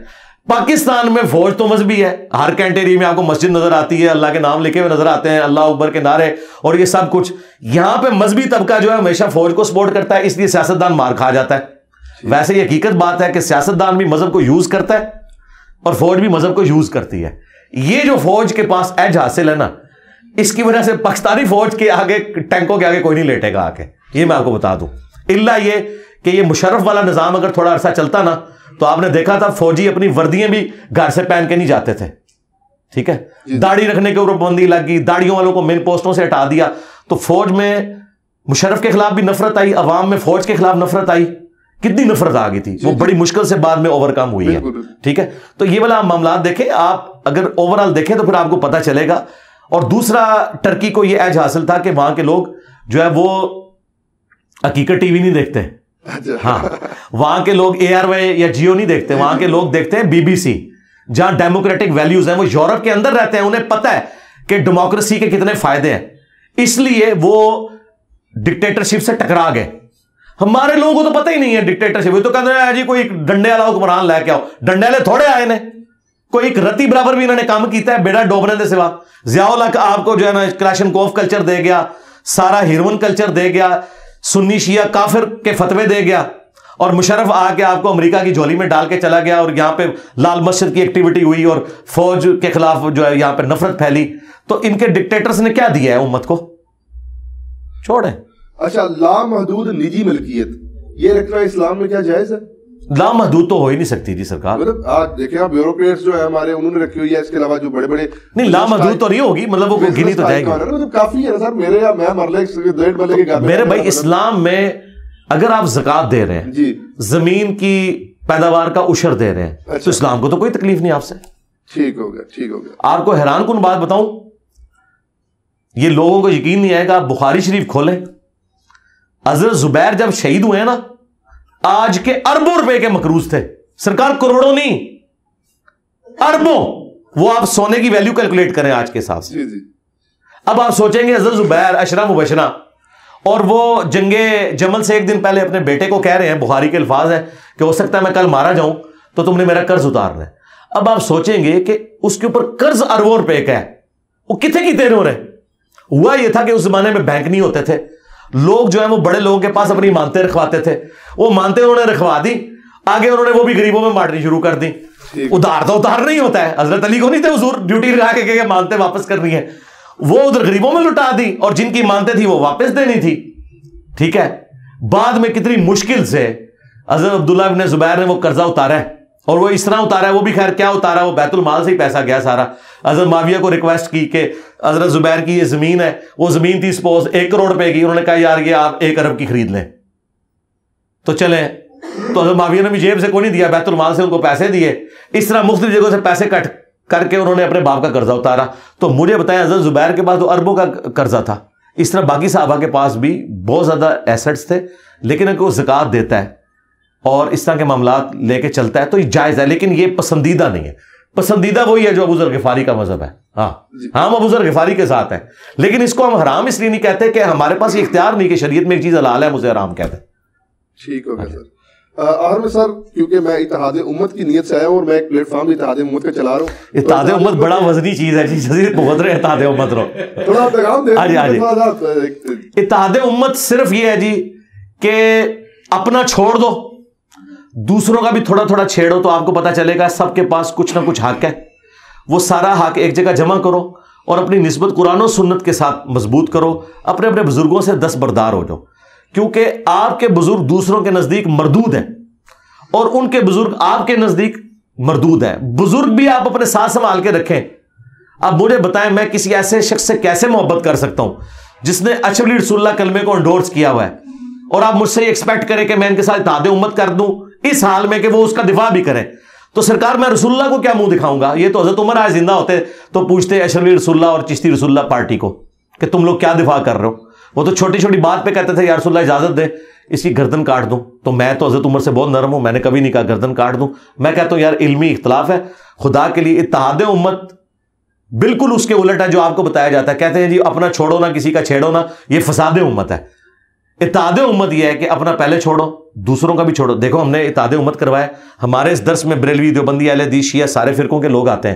پاکستان میں فوج تو مذہبی ہے, ہر کینٹری میں آپ کو مسجد نظر آتی ہے, اللہ کے نام لکھے ہوئے نظر آتے ہیں, اللہ اکبر کے نعرے اور یہ سب کچھ. یہاں پہ مذہبی طبقہ جو ہے ہمیشہ فوج کو سپورٹ کرتا ہے, اس لیے سیاستدان مار کھا جاتا ہے. ویسے یہ حقیقت بات ہے کہ سیاستدان بھی مذہب کو یوز کرتا ہے اور فوج بھی مذہب کو یوز کرتی ہے. یہ جو فوج کے پاس ایج حاصل ہے نا, اس کی وجہ سے پاکستانی فوج کے آگے, ٹینکوں کے آگے کوئی نہیں لیٹے گا آگے. یہ میں آپ کو بتا دوں. الا یہ کہ یہ مشرف والا نظام اگر تھوڑا عرصہ چلتا نا, تو آپ نے دیکھا تھا فوجی اپنی وردیاں بھی گھر سے پہن کے نہیں جاتے تھے. ٹھیک ہے, داڑھی رکھنے کے اوپر پابندی لگ گئی, داڑھیوں والوں کو مین پوسٹوں سے ہٹا دیا. تو فوج میں مشرف کے خلاف بھی نفرت آئی, عوام میں فوج کے خلاف نفرت آئی. کتنی نفرت آ گئی تھی, وہ بڑی مشکل سے بعد میں اوور کم ہوئی ہے. ٹھیک ہے, تو یہ والا معاملات دیکھیں آپ, اگر اوور آل دیکھیں تو پھر آپ کو پتا چلے گا. اور دوسرا, ٹرکی کو یہ ایج حاصل تھا کہ وہاں کے لوگ جو ہے وہ حقیقت ٹی وی نہیں دیکھتے. ہاں, وہاں کے لوگ اے آر وائی یا جیو نہیں دیکھتے, وہاں کے لوگ دیکھتے ہیں بی بی سی, جہاں ڈیموکریٹک ویلیوز ہیں. وہ یورپ کے اندر رہتے ہیں, انہیں پتا ہے کہ ڈیموکریسی کے کتنے فائدے ہیں, اس لیے وہ ڈکٹیٹرشپ سے ٹکرا گئے. ہمارے لوگوں کو تو پتہ ہی نہیں ہے ڈکٹیٹرشپ. وہ تو کہتے ہیں جی کوئی ڈنڈے والا حکمران لے کے آؤ, ڈنڈے والے تھوڑے آئے نے, کوئی ایک رتی برابر بھی انہوں نے کام کیتا ہے بیڑا ڈوبنے دے سوا. ضیاء الحق آپ کو جو ہے نا کلاشنکوف کلچر دے گیا, سارا ہیروئن کلچر دے گیا, سنی شیعہ کافر کے فتوے دے گیا, اور مشرف آ کے آپ کو امریکہ کی جھولی میں ڈال کے چلا گیا اور یہاں پہ لال مسجد کی ایکٹیویٹی ہوئی اور فوج کے خلاف جو ہے یہاں پہ نفرت پھیلی، تو ان کے ڈکٹیٹرز نے کیا دیا ہے امت کو؟ چھوڑیں. اچھا، لامحدود نجی ملکیت یہ رکھنا اسلام میں کیا جائز ہے؟ لامحدود تو ہو ہی نہیں سکتی جی سرکار. مطلب آپ دیکھیں، آپ بیوروکریٹس جو ہے ہمارے انہوں نے رکھی ہوئی ہے، اس کے علاوہ جو بڑے بڑے نہیں لامحدود تو نہیں ہوگی، مطلب وہ گنی تو جائے گی. مطلب کافی ہے سر. میں مرلے ڈیڑھ مرلے کے میرے بھائی اسلام میں اگر آپ زکوٰۃ دے رہے ہیں جی، زمین کی پیداوار کا عشر دے رہے ہیں تو اسلام کو تو کوئی تکلیف نہیں آپ سے. ٹھیک ہو گیا، ٹھیک ہو گیا. آپ کو حیران کن بات بتاؤں، یہ لوگوں کو یقین نہیں آئے گا، آپ بخاری شریف کھولیں، حضرت زبیر جب شہید ہوئے نا آج کے اربوں روپے کے مقروض تھے سرکار، کروڑوں نہیں اربوں. وہ آپ سونے کی ویلیو کیلکولیٹ کریں آج کے حساب سے. اب آپ سوچیں گے حضرت زبیر عشرہ مبشرہ، اور وہ جنگ جمل سے ایک دن پہلے اپنے بیٹے کو کہہ رہے ہیں، بخاری کے الفاظ ہیں کہ ہو سکتا ہے میں کل مارا جاؤں تو تم نے میرا قرض اتارنا ہے. اب آپ سوچیں گے کہ اس کے اوپر قرض اربوں روپے کا ہے، وہ کتنے کی دیر ہو رہے. ہوا یہ تھا کہ اس زمانے میں بینک نہیں ہوتے تھے، لوگ جو ہیں وہ بڑے لوگوں کے پاس اپنی مانتے رکھواتے تھے، وہ مانتے انہوں نے رکھوا دی، آگے انہوں نے وہ بھی غریبوں میں بانٹنی شروع کر دی. ادھار تو ادھار نہیں ہوتا ہے، حضرت علی کو نہیں تھے حضور ڈیوٹی لگا کے کہ مانتے واپس کرنی ہے، وہ ادھر غریبوں میں لٹا دی، اور جن کی مانتے تھی وہ واپس دینی تھی. ٹھیک ہے، بعد میں کتنی مشکل سے حضرت عبداللہ ابن زبیر نے وہ قرضہ اتارا ہے، اور وہ اس طرح اتارا ہے، وہ بھی خیر کیا اتارا، وہ بیت المال سے ہی پیسہ گیا سارا. حضرت معاویہ کو ریکویسٹ کی کہ حضرت زبیر کی یہ زمین ہے، وہ زمین تھی سپوز 1 کروڑ روپے کی، انہوں نے کہا یار یہ آپ 1 ارب کی خرید لیں تو چلیں. تو حضرت معاویہ نے بھی جیب سے کوئی نہیں دیا، بیت المال سے ان کو پیسے دیے. اس طرح مختلف جگہوں سے پیسے کٹ کر کے انہوں نے اپنے باپ کا قرضہ اتارا. تو مجھے بتائیں حضرت زبیر کے پاس تو اربوں کا قرضہ تھا، اس طرح باقی صحابہ کے پاس بھی بہت زیادہ ایسٹس تھے، لیکن اگر وہ زکوٰۃ دیتا ہے اور اس طرح کے معاملات لے کے چلتا ہے تو یہ جائز ہے، لیکن یہ پسندیدہ نہیں ہے. پسندیدہ وہی ہے جو ابو ذر غفاری کا مذہب ہے. ہاں ہم ابو ذر غفاری کے ساتھ ہیں، لیکن اس کو ہم حرام اس لیے نہیں کہتے کہ ہمارے پاس یہ اختیار نہیں کہ شریعت میں ایک چیز حلال ہے مجھے حرام کہتے ہیں. ٹھیک ہو گیا سر. آخر میں سر، کیونکہ میں اتحاد امت کی نیت سے آیا ہوں اور میں ایک پلیٹ فارم اتحاد امت کا چلا رہا ہوں. اتحاد امت بڑا وزنی چیز ہے جی، بہت رہے اتحاد امت رو تھوڑا پیغام دے. اتحاد امت صرف یہ ہے جی کہ اپنا چھوڑ دو، دوسروں کا بھی تھوڑا تھوڑا چھیڑو، تو آپ کو پتا چلے گا سب کے پاس کچھ نہ کچھ حق ہے. وہ سارا حق ایک جگہ جمع کرو اور اپنی نسبت قرآن و سنت کے ساتھ مضبوط کرو، اپنے اپنے بزرگوں سے دستبردار ہو جاؤ، کیونکہ آپ کے بزرگ دوسروں کے نزدیک مردود ہیں اور ان کے بزرگ آپ کے نزدیک مردود ہیں. بزرگ بھی آپ اپنے ساتھ سنبھال کے رکھیں. اب مجھے بتائیں میں کسی ایسے شخص سے کیسے محبت کر سکتا ہوں جس نے اچھلی رسول اللہ کلمے کو انڈورس کیا ہوا ہے، اور آپ مجھ سے ایکسپیکٹ کریں کہ میں ان کے ساتھ اتحاد امت کر دوں اس حال میں کہ وہ اس کا دفاع بھی کریں. تو سرکار میں رسول اللہ کو کیا منہ دکھاؤں گا؟ یہ تو حضرت عمر آج زندہ ہوتے تو پوچھتے اشرفی رسول اللہ اور چشتی رسول اللہ پارٹی کو کہ تم لوگ کیا دفاع کر رہے ہو. وہ تو چھوٹی چھوٹی بات پہ کہتے تھے یا رسول اللہ اجازت دے اس کی گردن کاٹ دوں. تو میں تو حضرت عمر سے بہت نرم ہوں، میں نے کبھی نہیں کہا گردن کاٹ دوں. میں کہتا ہوں یار علمی اختلاف ہے، خدا کے لیے اتحاد امت بالکل اس کے الٹ ہے جو آپ کو بتایا جاتا ہے. کہتے ہیں جی اپنا چھوڑو نہ کسی کا چھیڑو نہ، یہ فساد امت ہے. اتحاد امت یہ ہے کہ اپنا پہلے چھوڑو، دوسروں کا بھی چھوڑو. دیکھو ہم نے اتحاد امت کروایا، ہمارے اس درس میں بریلوی، دیوبندی، اہل حدیث، شیعہ سارے فرقوں کے لوگ آتے ہیں.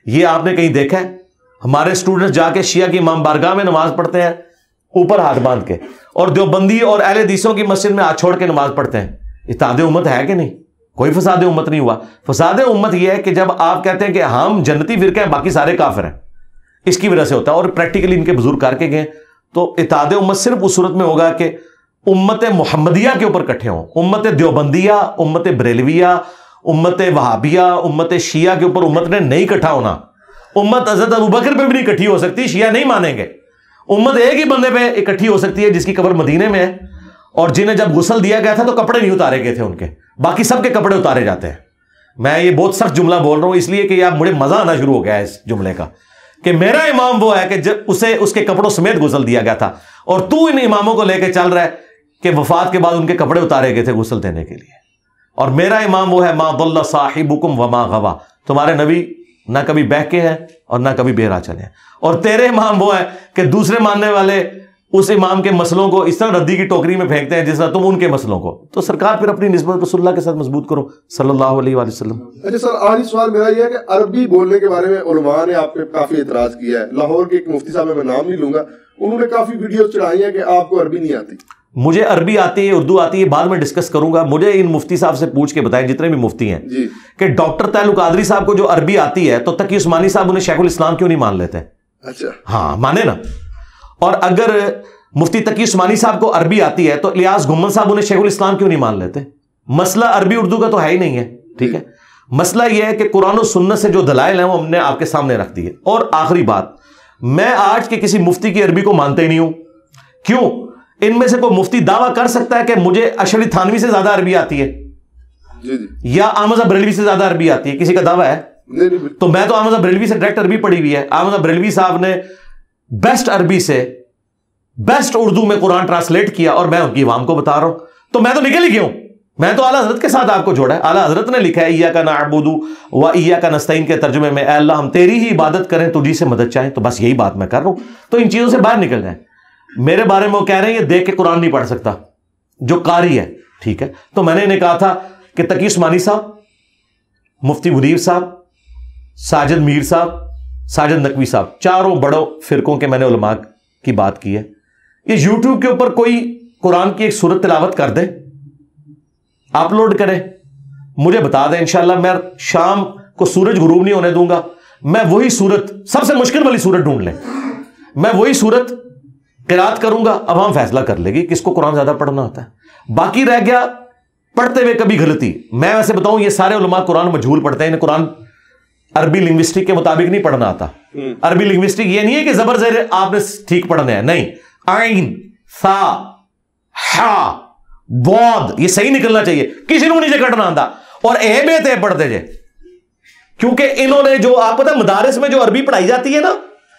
یہ آپ نے کہیں دیکھا ہے؟ ہمارے اسٹوڈنٹس جا کے شیعہ کی امام بارگاہ میں نماز پڑھتے ہیں اوپر ہاتھ باندھ کے، اور دیوبندی اور اہل حدیثوں کی مسجد میں ہاتھ چھوڑ کے نماز پڑھتے ہیں. اتحاد امت ہے کہ نہیں؟ کوئی فساد امت نہیں ہوا. فساد امت یہ ہے کہ جب آپ کہتے ہیں کہ ہم جنتی فرقے ہیں باقی سارے کافر ہیں، اس کی وجہ سے ہوتا ہے. اور پریکٹیکلی ان کے بزرگ کر کے گئے. تو اتحاد امت صرف اس صورت میں ہوگا کہ امت محمدیہ کے اوپر کٹھے ہوں. امت دیوبندیہ، امت بریلویہ، امت وہابیہ، امت شیعہ کے اوپر امت نے نہیں کٹھا ہونا. امت حضرت ابوبکر پہ بھی نہیں کٹھی ہو سکتی، شیعہ نہیں مانیں گے. امت ایک ہی بندے پہ اکٹھی ہو سکتی ہے جس کی قبر مدینے میں ہے، اور جنہیں جب غسل دیا گیا تھا تو کپڑے نہیں اتارے گئے تھے ان کے، باقی سب کے کپڑے اتارے جاتے ہیں. میں یہ بہت سخت جملہ بول رہا ہوں اس لیے کہ یار مجھے مزہ آنا شروع ہو گیا ہے اس جملے کا کہ میرا امام وہ ہے کہ جب اسے اس کے کپڑوں سمیت غسل دیا گیا تھا، اور تو ان اماموں کو لے کے چل رہا ہے کہ وفات کے بعد ان کے کپڑے اتارے گئے تھے غسل دینے کے لیے. اور میرا امام وہ ہے ما ضل صاحبکم وما غوا، تمہارے نبی نہ کبھی بہکے ہیں اور نہ کبھی بہرا چلے ہیں. اور تیرے امام وہ ہے کہ دوسرے ماننے والے اس امام کے مسئلوں کو اس طرح ردی کی ٹوکری میں پھینکتے ہیں جس طرح تم ان کے مسئلوں کو. تو سرکار پھر اپنی نسبت رسول اللہ کے ساتھ مضبوط کرو صلی اللہ علیہ وآلہ وسلم. اچھا سر، آخری سوال میرا یہ ہے کہ عربی بولنے کے بارے میں علماء نے آپ پہ کافی اعتراض کیا ہے. لاہور کے ایک مفتی صاحب میں نام نہیں لوں گا، انہوں نے کافی ویڈیوز چڑھائی ہیں کہ آپ کو عربی نہیں آتی. مجھے عربی آتی ہے, اردو آتی ہے, بعد میں ڈسکس کروں گا. مجھے ان مفتی صاحب سے پوچھ کے بتائیں, جتنے بھی مفتی ہیں, کہ ڈاکٹر تعلق قادری صاحب کو جو عربی آتی ہے تو تقی عثمانی صاحب انہیں شیخ الاسلام کیوں نہیں مان لیتے؟ اچھا ہاں مانے نا. اور اگر مفتی تقی عثمانی صاحب کو عربی آتی ہے تو الیاس گھمن صاحب انہیں شیخ الاسلام کیوں نہیں مان لیتے؟ مسئلہ عربی اردو کا تو ہے ہی نہیں ہے, ٹھیک ہے. مسئلہ یہ ہے کہ قرآن و سنت سے جو دلائل ہیں وہ ہم نے آپ کے سامنے رکھ دی ہے. اور آخری بات, میں آج کے کسی مفتی کی عربی کو مانتے ہی نہیں ہوں. کیوں؟ ان میں سے کوئی مفتی دعویٰ کر سکتا ہے کہ مجھے اشرف تھانوی سے زیادہ عربی آتی ہے یا احمد بریلوی سے زیادہ عربی آتی ہے؟ کسی کا دعویٰ ہے؟ تو میں تو احمد بریلوی سے ڈائریکٹ عربی پڑھی ہوئی ہے. احمد بریلوی صاحب نے بیسٹ عربی سے بیسٹ اردو میں قرآن ٹرانسلیٹ کیا اور میں ان کی عوام کو بتا رہا ہوں. تو میں تو نکل ہی گیا ہوں. میں تو اعلیٰ حضرت کے ساتھ آپ کو جوڑا ہے. اعلیٰ حضرت نے لکھا ہے ایاک نعبد و ایاک نستعین کے ترجمے میں, اے اللہ ہم تیری ہی عبادت کریں, تجھی سے مدد چاہیں. تو بس یہی بات میں کر رہا ہوں. تو ان چیزوں سے باہر نکل جائیں. میرے بارے میں وہ کہہ رہے ہیں یہ دیکھ کے قرآن نہیں پڑھ سکتا جو قاری ہے, ٹھیک ہے. تو میں نے انہیں کہا تھا کہ تقی عثمانی صاحب, مفتی منیر صاحب, ساجد میر صاحب, ساجد نقوی صاحب, چاروں بڑوں فرقوں کے میں نے علماء کی بات کی ہے. یہ یوٹیوب کے اوپر کوئی قرآن کی ایک سورت تلاوت کر دے, اپلوڈ کرے, مجھے بتا دیں, انشاءاللہ میں شام کو سورج غروب نہیں ہونے دوں گا, میں وہی سورت, سب سے مشکل والی سورت ڈھونڈ لیں, میں وہی سورت قرات کروں گا. اب ہم فیصلہ کر لے گی کس کو قرآن زیادہ پڑھنا ہوتا ہے. باقی رہ گیا پڑھتے ہوئے کبھی غلطی. میں ویسے بتاؤں یہ سارے علماء قرآن مجہول پڑھتے ہیں, انہیں قرآن عربی لنگوسٹک کے مطابق نہیں پڑھنا آتا. عربی لنگوسٹک یہ نہیں ہے کہ زبر زیر آپ نے ٹھیک پڑھنا ہے, نہیں. عین, ثا, ہا, بود یہ صحیح نکلنا چاہیے, کسی کو نہیں کٹنا آتا. اور اے بے تے پڑھتے جے, کیونکہ انہوں نے جو آپ پتہ مدارس میں جو عربی پڑھائی جاتی ہے نا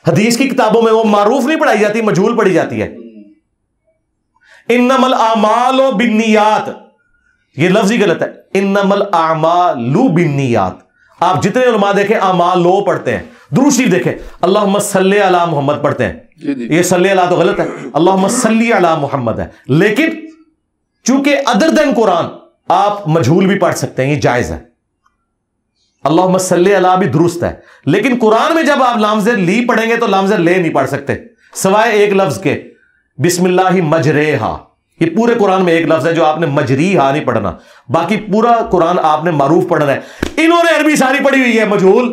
حدیث کی کتابوں میں, وہ معروف نہیں پڑھائی جاتی, مجہول پڑھی جاتی ہے. انما الاعمال بالنیات, یہ لفظ ہی غلط ہے. انما الاعمال بالنیات. آپ جتنے علماء دیکھیں اعمال لو پڑھتے ہیں. درود شریف دیکھیں اللہم صلی علی محمد پڑھتے ہیں, یہ صلی علی تو غلط ہے, اللہم صلی علی محمد ہے. لیکن چونکہ ادر دین قرآن آپ مجہول بھی پڑھ سکتے ہیں, یہ جائز ہے. اللہم صلی علی بھی درست ہے, لیکن قرآن میں جب آپ لام زیر لی پڑھیں گے تو لام زیر لے نہیں پڑھ سکتے سوائے ایک لفظ کے, بسم اللہ مجریہا. یہ پورے قرآن میں ایک لفظ ہے جو آپ نے مجریہا نہیں پڑھنا, باقی پورا قرآن آپ نے معروف پڑھنا ہے. انہوں نے عربی ساری پڑھی ہوئی ہے مجہول,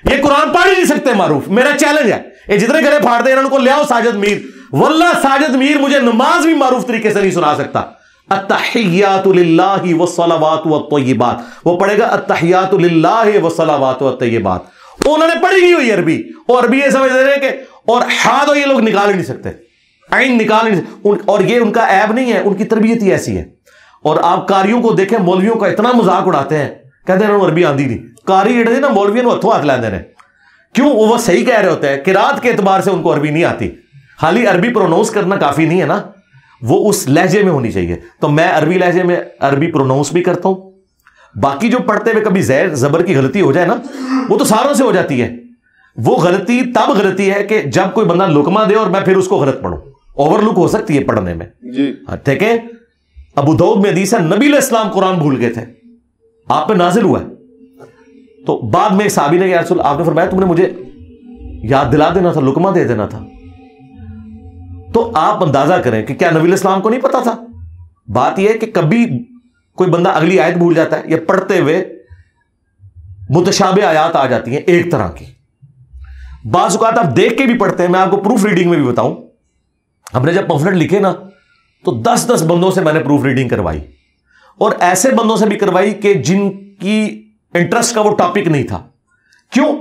یہ قرآن پڑھ ہی نہیں سکتے معروف. میرا چیلنج ہے, یہ جتنے گلے پھاڑتے ہیں انہوں کو لے آؤ ساجد میر. واللہ ساجد میر مجھے نماز بھی معروف طریقے سے نہیں سنا سکتا. التحیات للہ والصلوات والطیبات, وہ پڑھے گا التحیات للہ والصلوات والطیبات. انہوں نے پڑھی ہوئی عربی, اور عربی یہ سمجھ رہے ہیں کہ, اور ہاں تو یہ لوگ نکال ہی نہیں سکتے, عین نکال نہیں سکتے. اور یہ ان کا عیب نہیں ہے, ان کی تربیت ہی ایسی ہے. اور آپ قاریوں کو دیکھیں, مولویوں کا اتنا مذاق اڑاتے ہیں, کہتے ہیں عربی آندی نہیں. قاری اڑے نا مولویوں کو ہتھوں ہاتھ لیندے نے, کیوں؟ وہ صحیح کہہ رہے ہوتے ہیں, قرات کے اعتبار سے ان کو عربی نہیں آتی. خالی عربی پروناؤنس کرنا کافی نہیں ہے نا, وہ اس لہجے میں ہونی چاہیے. تو میں عربی لہجے میں عربی پروناؤنس بھی کرتا ہوں. باقی جو پڑھتے ہوئے کبھی زیر زبر کی غلطی ہو جائے نا, وہ تو ساروں سے ہو جاتی ہے. وہ غلطی تب غلطی ہے کہ جب کوئی بندہ لقمہ دے اور میں پھر اس کو غلط پڑھوں. اوور لک ہو سکتی ہے پڑھنے میں, ٹھیک ہے. ابو داؤد میں حدیث ہے نبی علیہ السلام قرآن بھول گئے تھے, آپ پہ نازل ہوا ہے. تو بعد میں ایک صحابی نے یا رسول, آپ نے فرمایا تم نے مجھے یاد دلا دینا تھا, لقمہ دے دینا تھا. تو آپ اندازہ کریں کہ کیا نبی علیہ السلام کو نہیں پتا تھا؟ بات یہ ہے کہ کبھی کوئی بندہ اگلی آیت بھول جاتا ہے, یا پڑھتے ہوئے متشابہ آیات آ جاتی ہیں ایک طرح کی. بعض اوقات آپ دیکھ کے بھی پڑھتے ہیں. میں آپ کو پروف ریڈنگ میں بھی بتاؤں, ہم نے جب پمفلٹ لکھے نا تو 10 بندوں سے میں نے پروف ریڈنگ کروائی, اور ایسے بندوں سے بھی کروائی کہ جن کی انٹرسٹ کا وہ ٹاپک نہیں تھا. کیوں؟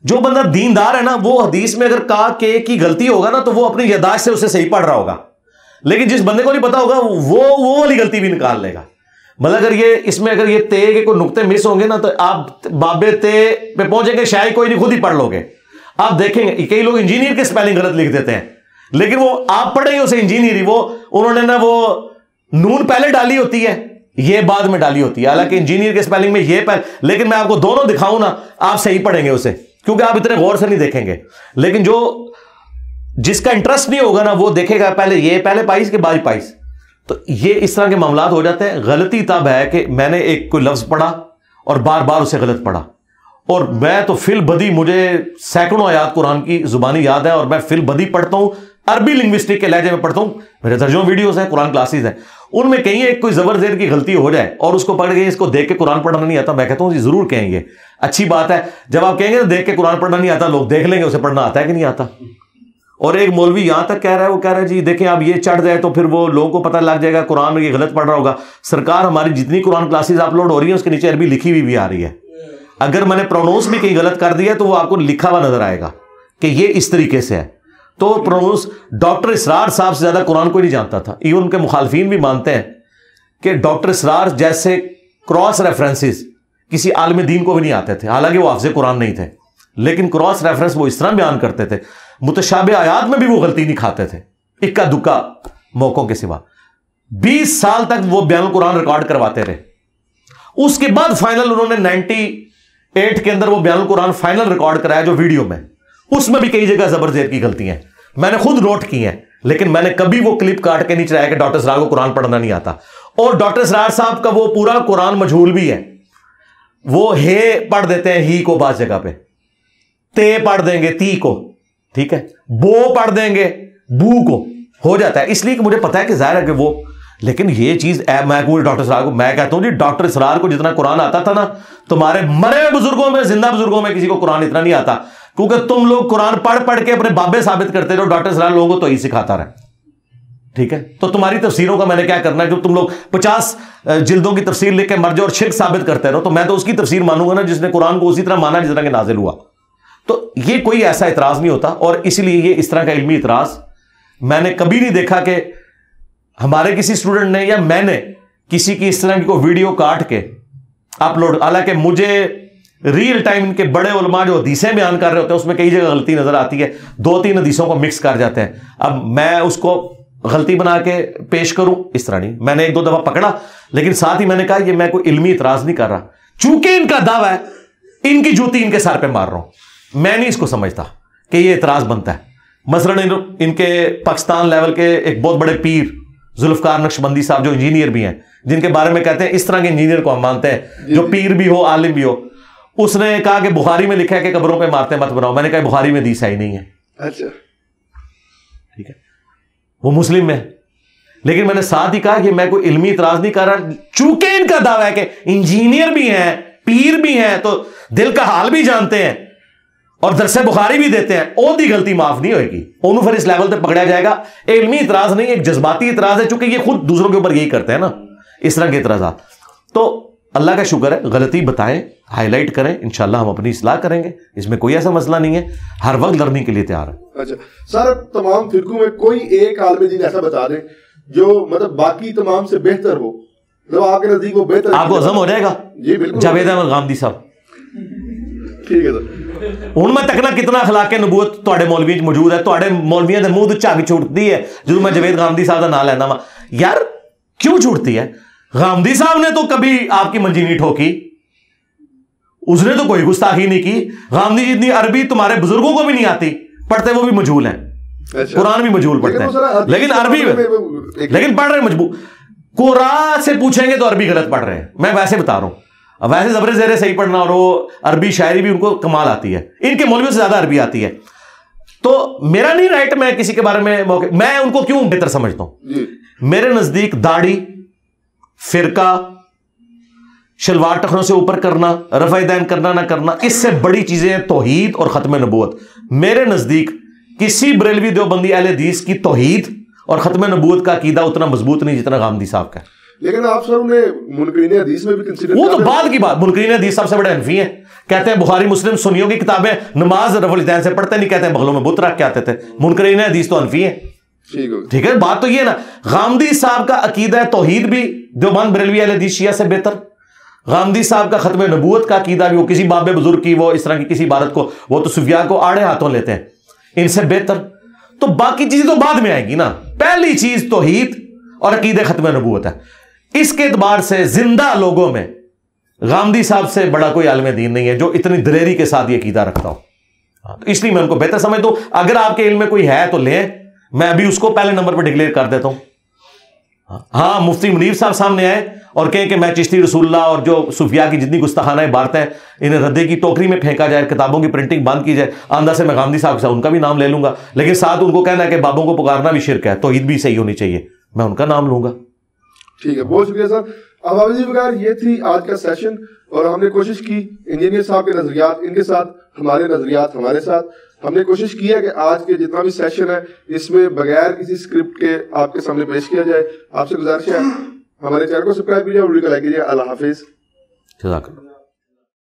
جو بندہ دیندار ہے نا, وہ حدیث میں اگر کہا کہ کی غلطی ہوگا نا تو وہ اپنی یاداشت سے اسے صحیح پڑھ رہا ہوگا. لیکن جس بندے کو نہیں پتا ہوگا وہ والی غلطی بھی نکال لے گا. مطلب اگر یہ اس میں اگر یہ تے کے کوئی نقطے مس ہوں گے نا تو آپ بابے تے پہ پہنچیں گے, شاید کوئی نہیں, خود ہی پڑھ لو گے. آپ دیکھیں گے کئی لوگ انجینئر کے سپیلنگ غلط لکھ دیتے ہیں, لیکن وہ آپ پڑھیں گے اسے انجینئر ہی, وہ انہوں نے نا وہ نون پہلے ڈالی ہوتی ہے, یہ بعد میں ڈالی ہوتی ہے. حالانکہ انجینئر کے سپیلنگ میں یہ پہلے, لیکن میں آپ کو دونوں دکھاؤں نا آپ صحیح پڑھیں گے اسے, کیونکہ آپ اتنے غور سے نہیں دیکھیں گے. لیکن جس کا انٹرسٹ نہیں ہوگا نا وہ دیکھے گا پہلے یہ پہلے پائس کے بعد پائس. تو یہ اس طرح کے معاملات ہو جاتے ہیں. غلطی تب ہے کہ میں نے ایک کوئی لفظ پڑھا اور بار بار اسے غلط پڑھا, اور میں تو فل بدی, مجھے سینکڑوں آیات قرآن کی زبانی یاد ہے, اور میں فل بدی پڑھتا ہوں عربی لنگوسٹک کے لہجے میں پڑھتا ہوں, میرے درجوں ویڈیوز ہیں, قرآن کلاسز ہیں, ان میں کہیں ایک کوئی زبر زیر کی غلطی ہو جائے اور اس کو پڑھ کے اس کو دیکھ کے قرآن پڑھنا نہیں آتا, میں کہتا ہوں جی ضرور کہیں گے, اچھی بات ہے. جب آپ کہیں گے دیکھ کے قرآن پڑھنا نہیں آتا, لوگ دیکھ لیں گے اسے پڑھنا آتا ہے کہ نہیں آتا. اور ایک مولوی یہاں تک کہہ رہا ہے, وہ کہہ رہا ہے جی دیکھیں آپ یہ چڑھ جائے تو پھر وہ لوگوں کو پتہ لگ جائے گا قرآن میں یہ غلط پڑھ رہا ہوگا. سرکار ہماری جتنی قرآن کلاسز اپلوڈ ہو رہی ہیں اس کے نیچے عربی لکھی ہوئی بھی آ رہی ہے. اگر میں نے پرونونس بھی کہیں غلط کر دیا تو وہ آپ کو لکھا ہوا نظر آئے گا کہ یہ اس طریقے سے ہے. تو پرونونس ڈاکٹر اسرار صاحب سے زیادہ قرآن کوئی نہیں جانتا تھا. ایون ان کے مخالفین بھی مانتے ہیں کہ ڈاکٹر اسرار جیسے کراس ریفرنسز کسی عالم دین کو بھی نہیں آتے تھے, حالانکہ وہ حافظ قرآن نہیں تھے, لیکن کراس ریفرنس وہ اس طرح بیان کرتے تھے, متشابہ آیات میں بھی وہ غلطی نہیں کھاتے تھے اکا دکا موقعوں کے سوا. 20 سال تک وہ بیان القرآن ریکارڈ کرواتے رہے. اس کے بعد فائنل انہوں نے 98 کے اندر وہ بیان القرآن فائنل ریکارڈ کرایا جو ویڈیو میں, اس میں بھی کئی جگہ زبر زیر کی غلطیاں ہیں, میں نے خود نوٹ کی ہیں, لیکن میں نے کبھی وہ کلپ کاٹ کے نہیں چلایا کہ ڈاکٹر اسرار کو قرآن پڑھنا نہیں آتا. اور ڈاکٹر اسرار صاحب کا وہ پورا قرآن مجہول بھی ہے, وہ ہے پڑھ دیتے ہیں ہی کو بعض جگہ پہ, تے پڑھ دیں گے تی کو, ٹھیک ہے, بو پڑھ دیں گے بو کو, ہو جاتا ہے. اس لیے کہ مجھے پتا ہے کہ ظاہر ہے کہ وہ, لیکن یہ چیز میں ڈاکٹر اسرار کو میں کہتا ہوں جی ڈاکٹر اسرار کو جتنا قرآن آتا تھا نا, تمہارے مرے بزرگوں میں زندہ بزرگوں میں کسی کو قرآن اتنا نہیں آتا, کیونکہ تم لوگ قرآن پڑھ پڑھ کے اپنے بابے ثابت کرتے رہو, ڈاکٹر اسرار لوگوں کو تو ہی سکھاتا رہا. ٹھیک ہے, تو تمہاری تفسیروں کا میں نے کیا کرنا ہے, جو تم لوگ 50 جلدوں کی تفسیر لکھ کے مر جاؤ اور شرک ثابت کرتے رہو, تو میں تو اس کی تفسیر مانوں گا نا جس نے قرآن کو اسی طرح مانا جس طرح کہ نازل ہوا. تو یہ کوئی ایسا اعتراض نہیں ہوتا, اور اسی لیے یہ اس طرح کا علمی اعتراض میں نے کبھی نہیں دیکھا کہ ہمارے کسی اسٹوڈنٹ نے یا میں نے کسی کی اس طرح کی کوئی ویڈیو کاٹ کے اپلوڈ. حالانکہ مجھے ریئل ٹائم ان کے بڑے علماء جو حدیثیں بیان کر رہے ہوتے ہیں اس میں کئی جگہ غلطی نظر آتی ہے, 2-3 حدیثوں کو مکس کر جاتے ہیں. اب میں اس کو غلطی بنا کے پیش کروں اس طرح نہیں, میں نے 1-2 دفعہ پکڑا, لیکن ساتھ ہی میں نے کہا یہ میں کوئی علمی اعتراض نہیں کر رہا, چونکہ ان کا دعویٰ ہے ان کی جوتی ان کے سر پہ مار رہا ہوں. میں نہیں اس کو سمجھتا کہ یہ اعتراض بنتا ہے. مثلا ان کے پاکستان لیول کے ایک بہت بڑے پیر ذوالفقار نقشبندی صاحب جو انجینئر بھی ہیں, جن کے بارے میں کہتے ہیں اس طرح کے انجینئر کو ہم مانتے ہیں جو پیر بھی ہو عالم بھی ہو, اس نے کہا کہ بخاری میں لکھا ہے کہ قبروں پہ مارتے مت بناؤ. میں نے کہا بخاری میں حدیث ہی نہیں ہے. اچھا ٹھیک ہے, وہ مسلم میں, لیکن میں نے ساتھ ہی کہا کہ میں کوئی علمی اعتراض نہیں کر رہا, چونکہ ان کا دعویٰ ہے کہ انجینئر بھی ہیں پیر بھی ہیں تو دل کا حال بھی جانتے ہیں اور درس بخاری بھی دیتے ہیں, او دی غلطی معاف نہیں ہوئے گی, انہوں پھر اس لیول پہ پکڑا جائے گا. علمی اعتراض نہیں, ایک جذباتی اعتراض ہے, چونکہ یہ خود دوسروں کے اوپر یہی کرتے ہیں نا اس طرح کے اعتراضات. تو اللہ کا شکر ہے, غلطی بتائیں, ہائی لائٹ کریں, انشاءاللہ ہم اپنی اصلاح کریں گے, اس میں کوئی ایسا مسئلہ نہیں ہے, ہر وقت لرننگ کے لیے تیار ہے. اچھا سر, تمام فرقوں میں کوئی ایک عالم دین ایسا بتا دیں جو مطلب باقی تمام سے بہتر ہو, مطلب آپ کے نزدیک وہ بہتر, آپ کو عزم ہو جائے گا. جی بالکل, جاوید احمد غامدی صاحب. ٹھیک ہے سر, ان میں تکنا کتنا اخلاق نبوت تواڈے مولوی موجود ہے, تواڈے مولویاں دے منہ تو جھگ چھوٹتی ہے جدوں میں جاوید غامدی صاحب دا نام لینا وا. یار کیوں چھوٹتی ہے؟ غامدی صاحب نے تو کبھی آپ کی منجی نہیں ٹھوکی, اس نے تو کوئی گستاخی نہیں کی. غامدی جتنی عربی تمہارے بزرگوں کو بھی نہیں آتی, پڑھتے وہ بھی مجہول ہیں, قرآن بھی مجہول پڑھتے ہیں, لیکن عربی لیکن پڑھ رہے مجبور. قرآن سے پوچھیں گے تو عربی غلط پڑھ رہے ہیں, میں ویسے بتا رہا ہوں. ویسے زبر زیر صحیح پڑھنا, اور وہ عربی شاعری بھی ان کو کمال آتی ہے, ان کے مولویوں سے زیادہ عربی آتی ہے. تو میرا نہیں رائٹ میں کسی کے بارے میں میں ان کو کیوں بہتر سمجھتا ہوں. میرے نزدیک داڑھی, فرقہ, شلوار ٹخنوں سے اوپر کرنا, رفع دین کرنا نہ کرنا, اس سے بڑی چیزیں توحید اور ختم نبوت. میرے نزدیک کسی بریلوی دیوبندی اہل حدیث کی توحید اور ختم نبوت کا عقیدہ اتنا مضبوط نہیں جتنا غامدی صاحب کا. لیکن آپ سر انہیں منکرین حدیث میں بھی کنسیڈر, وہ تو بعد کی بات. منکرین حدیث سب سے بڑے حنفی ہیں, کہتے ہیں بخاری مسلم سنیوں کی کتابیں نماز رفع الدین سے پڑھتے نہیں, کہتے ہیں بغلوں میں بت رکھ کے آتے تھے. منکرین حدیث تو حنفی ہیں. ٹھیک ہے, بات تو یہ ہے نا, غامدی صاحب کا عقیدہ توحید بھی دیوبند بریلوی اہل حدیث شیعہ سے بہتر. غامدی صاحب کا ختم نبوت کا عقیدہ بھی, وہ کسی باب بزرگ کی وہ اس طرح کی کسی عبارت کو وہ تو صوفیاء کو آڑے ہاتھوں لیتے ہیں, ان سے بہتر. تو باقی چیزیں تو بعد میں آئیں گی نا, پہلی چیز توحید اور عقیدہ ختم نبوت ہے. اس کے اعتبار سے زندہ لوگوں میں غامدی صاحب سے بڑا کوئی عالم دین نہیں ہے جو اتنی دلیری کے ساتھ یہ عقیدہ رکھتا ہو. تو اس لیے میں ان کو بہتر سمجھتا ہوں. اگر آپ کے علم میں کوئی ہے تو لیں, میں ابھی اس کو پہلے نمبر پہ ڈکلیئر کر دیتا ہوں. ہاں مفتی منیر صاحب سامنے آئے اور کہیں کہ میں چشتی رسول اللہ اور جو صوفیاء کی جتنی گستاخانہ عبارتیں ہیں انہیں ردے کی ٹوکری میں پھینکا جائے, کتابوں کی پرنٹنگ بند کی جائے. آندہ سے میں غامدی صاحب کے ساتھ ان کا بھی نام لے لوں گا, لیکن ساتھ ان کو کہنا ہے کہ بابوں کو پکارنا بھی شرک ہے, توحید بھی صحیح ہونی چاہیے, میں ان کا نام لوں گا. ٹھیک ہے, بہت شکریہ سر. اب حافظ جی بغیر یہ تھی آج کا سیشن, اور ہم نے کوشش کی انجینئر صاحب کے نظریات ان کے ساتھ, ہمارے نظریات ہمارے ساتھ, ہم نے کوشش کی ہے کہ آج کے جتنا بھی سیشن ہے اس میں بغیر کسی اسکرپٹ کے آپ کے سامنے پیش کیا جائے. آپ سے گزارش ہے ہمارے چینل کو سبسکرائب کیجیے اور ویڈیو کو لائک کیجیے. اللہ حافظ. جزاک اللہ.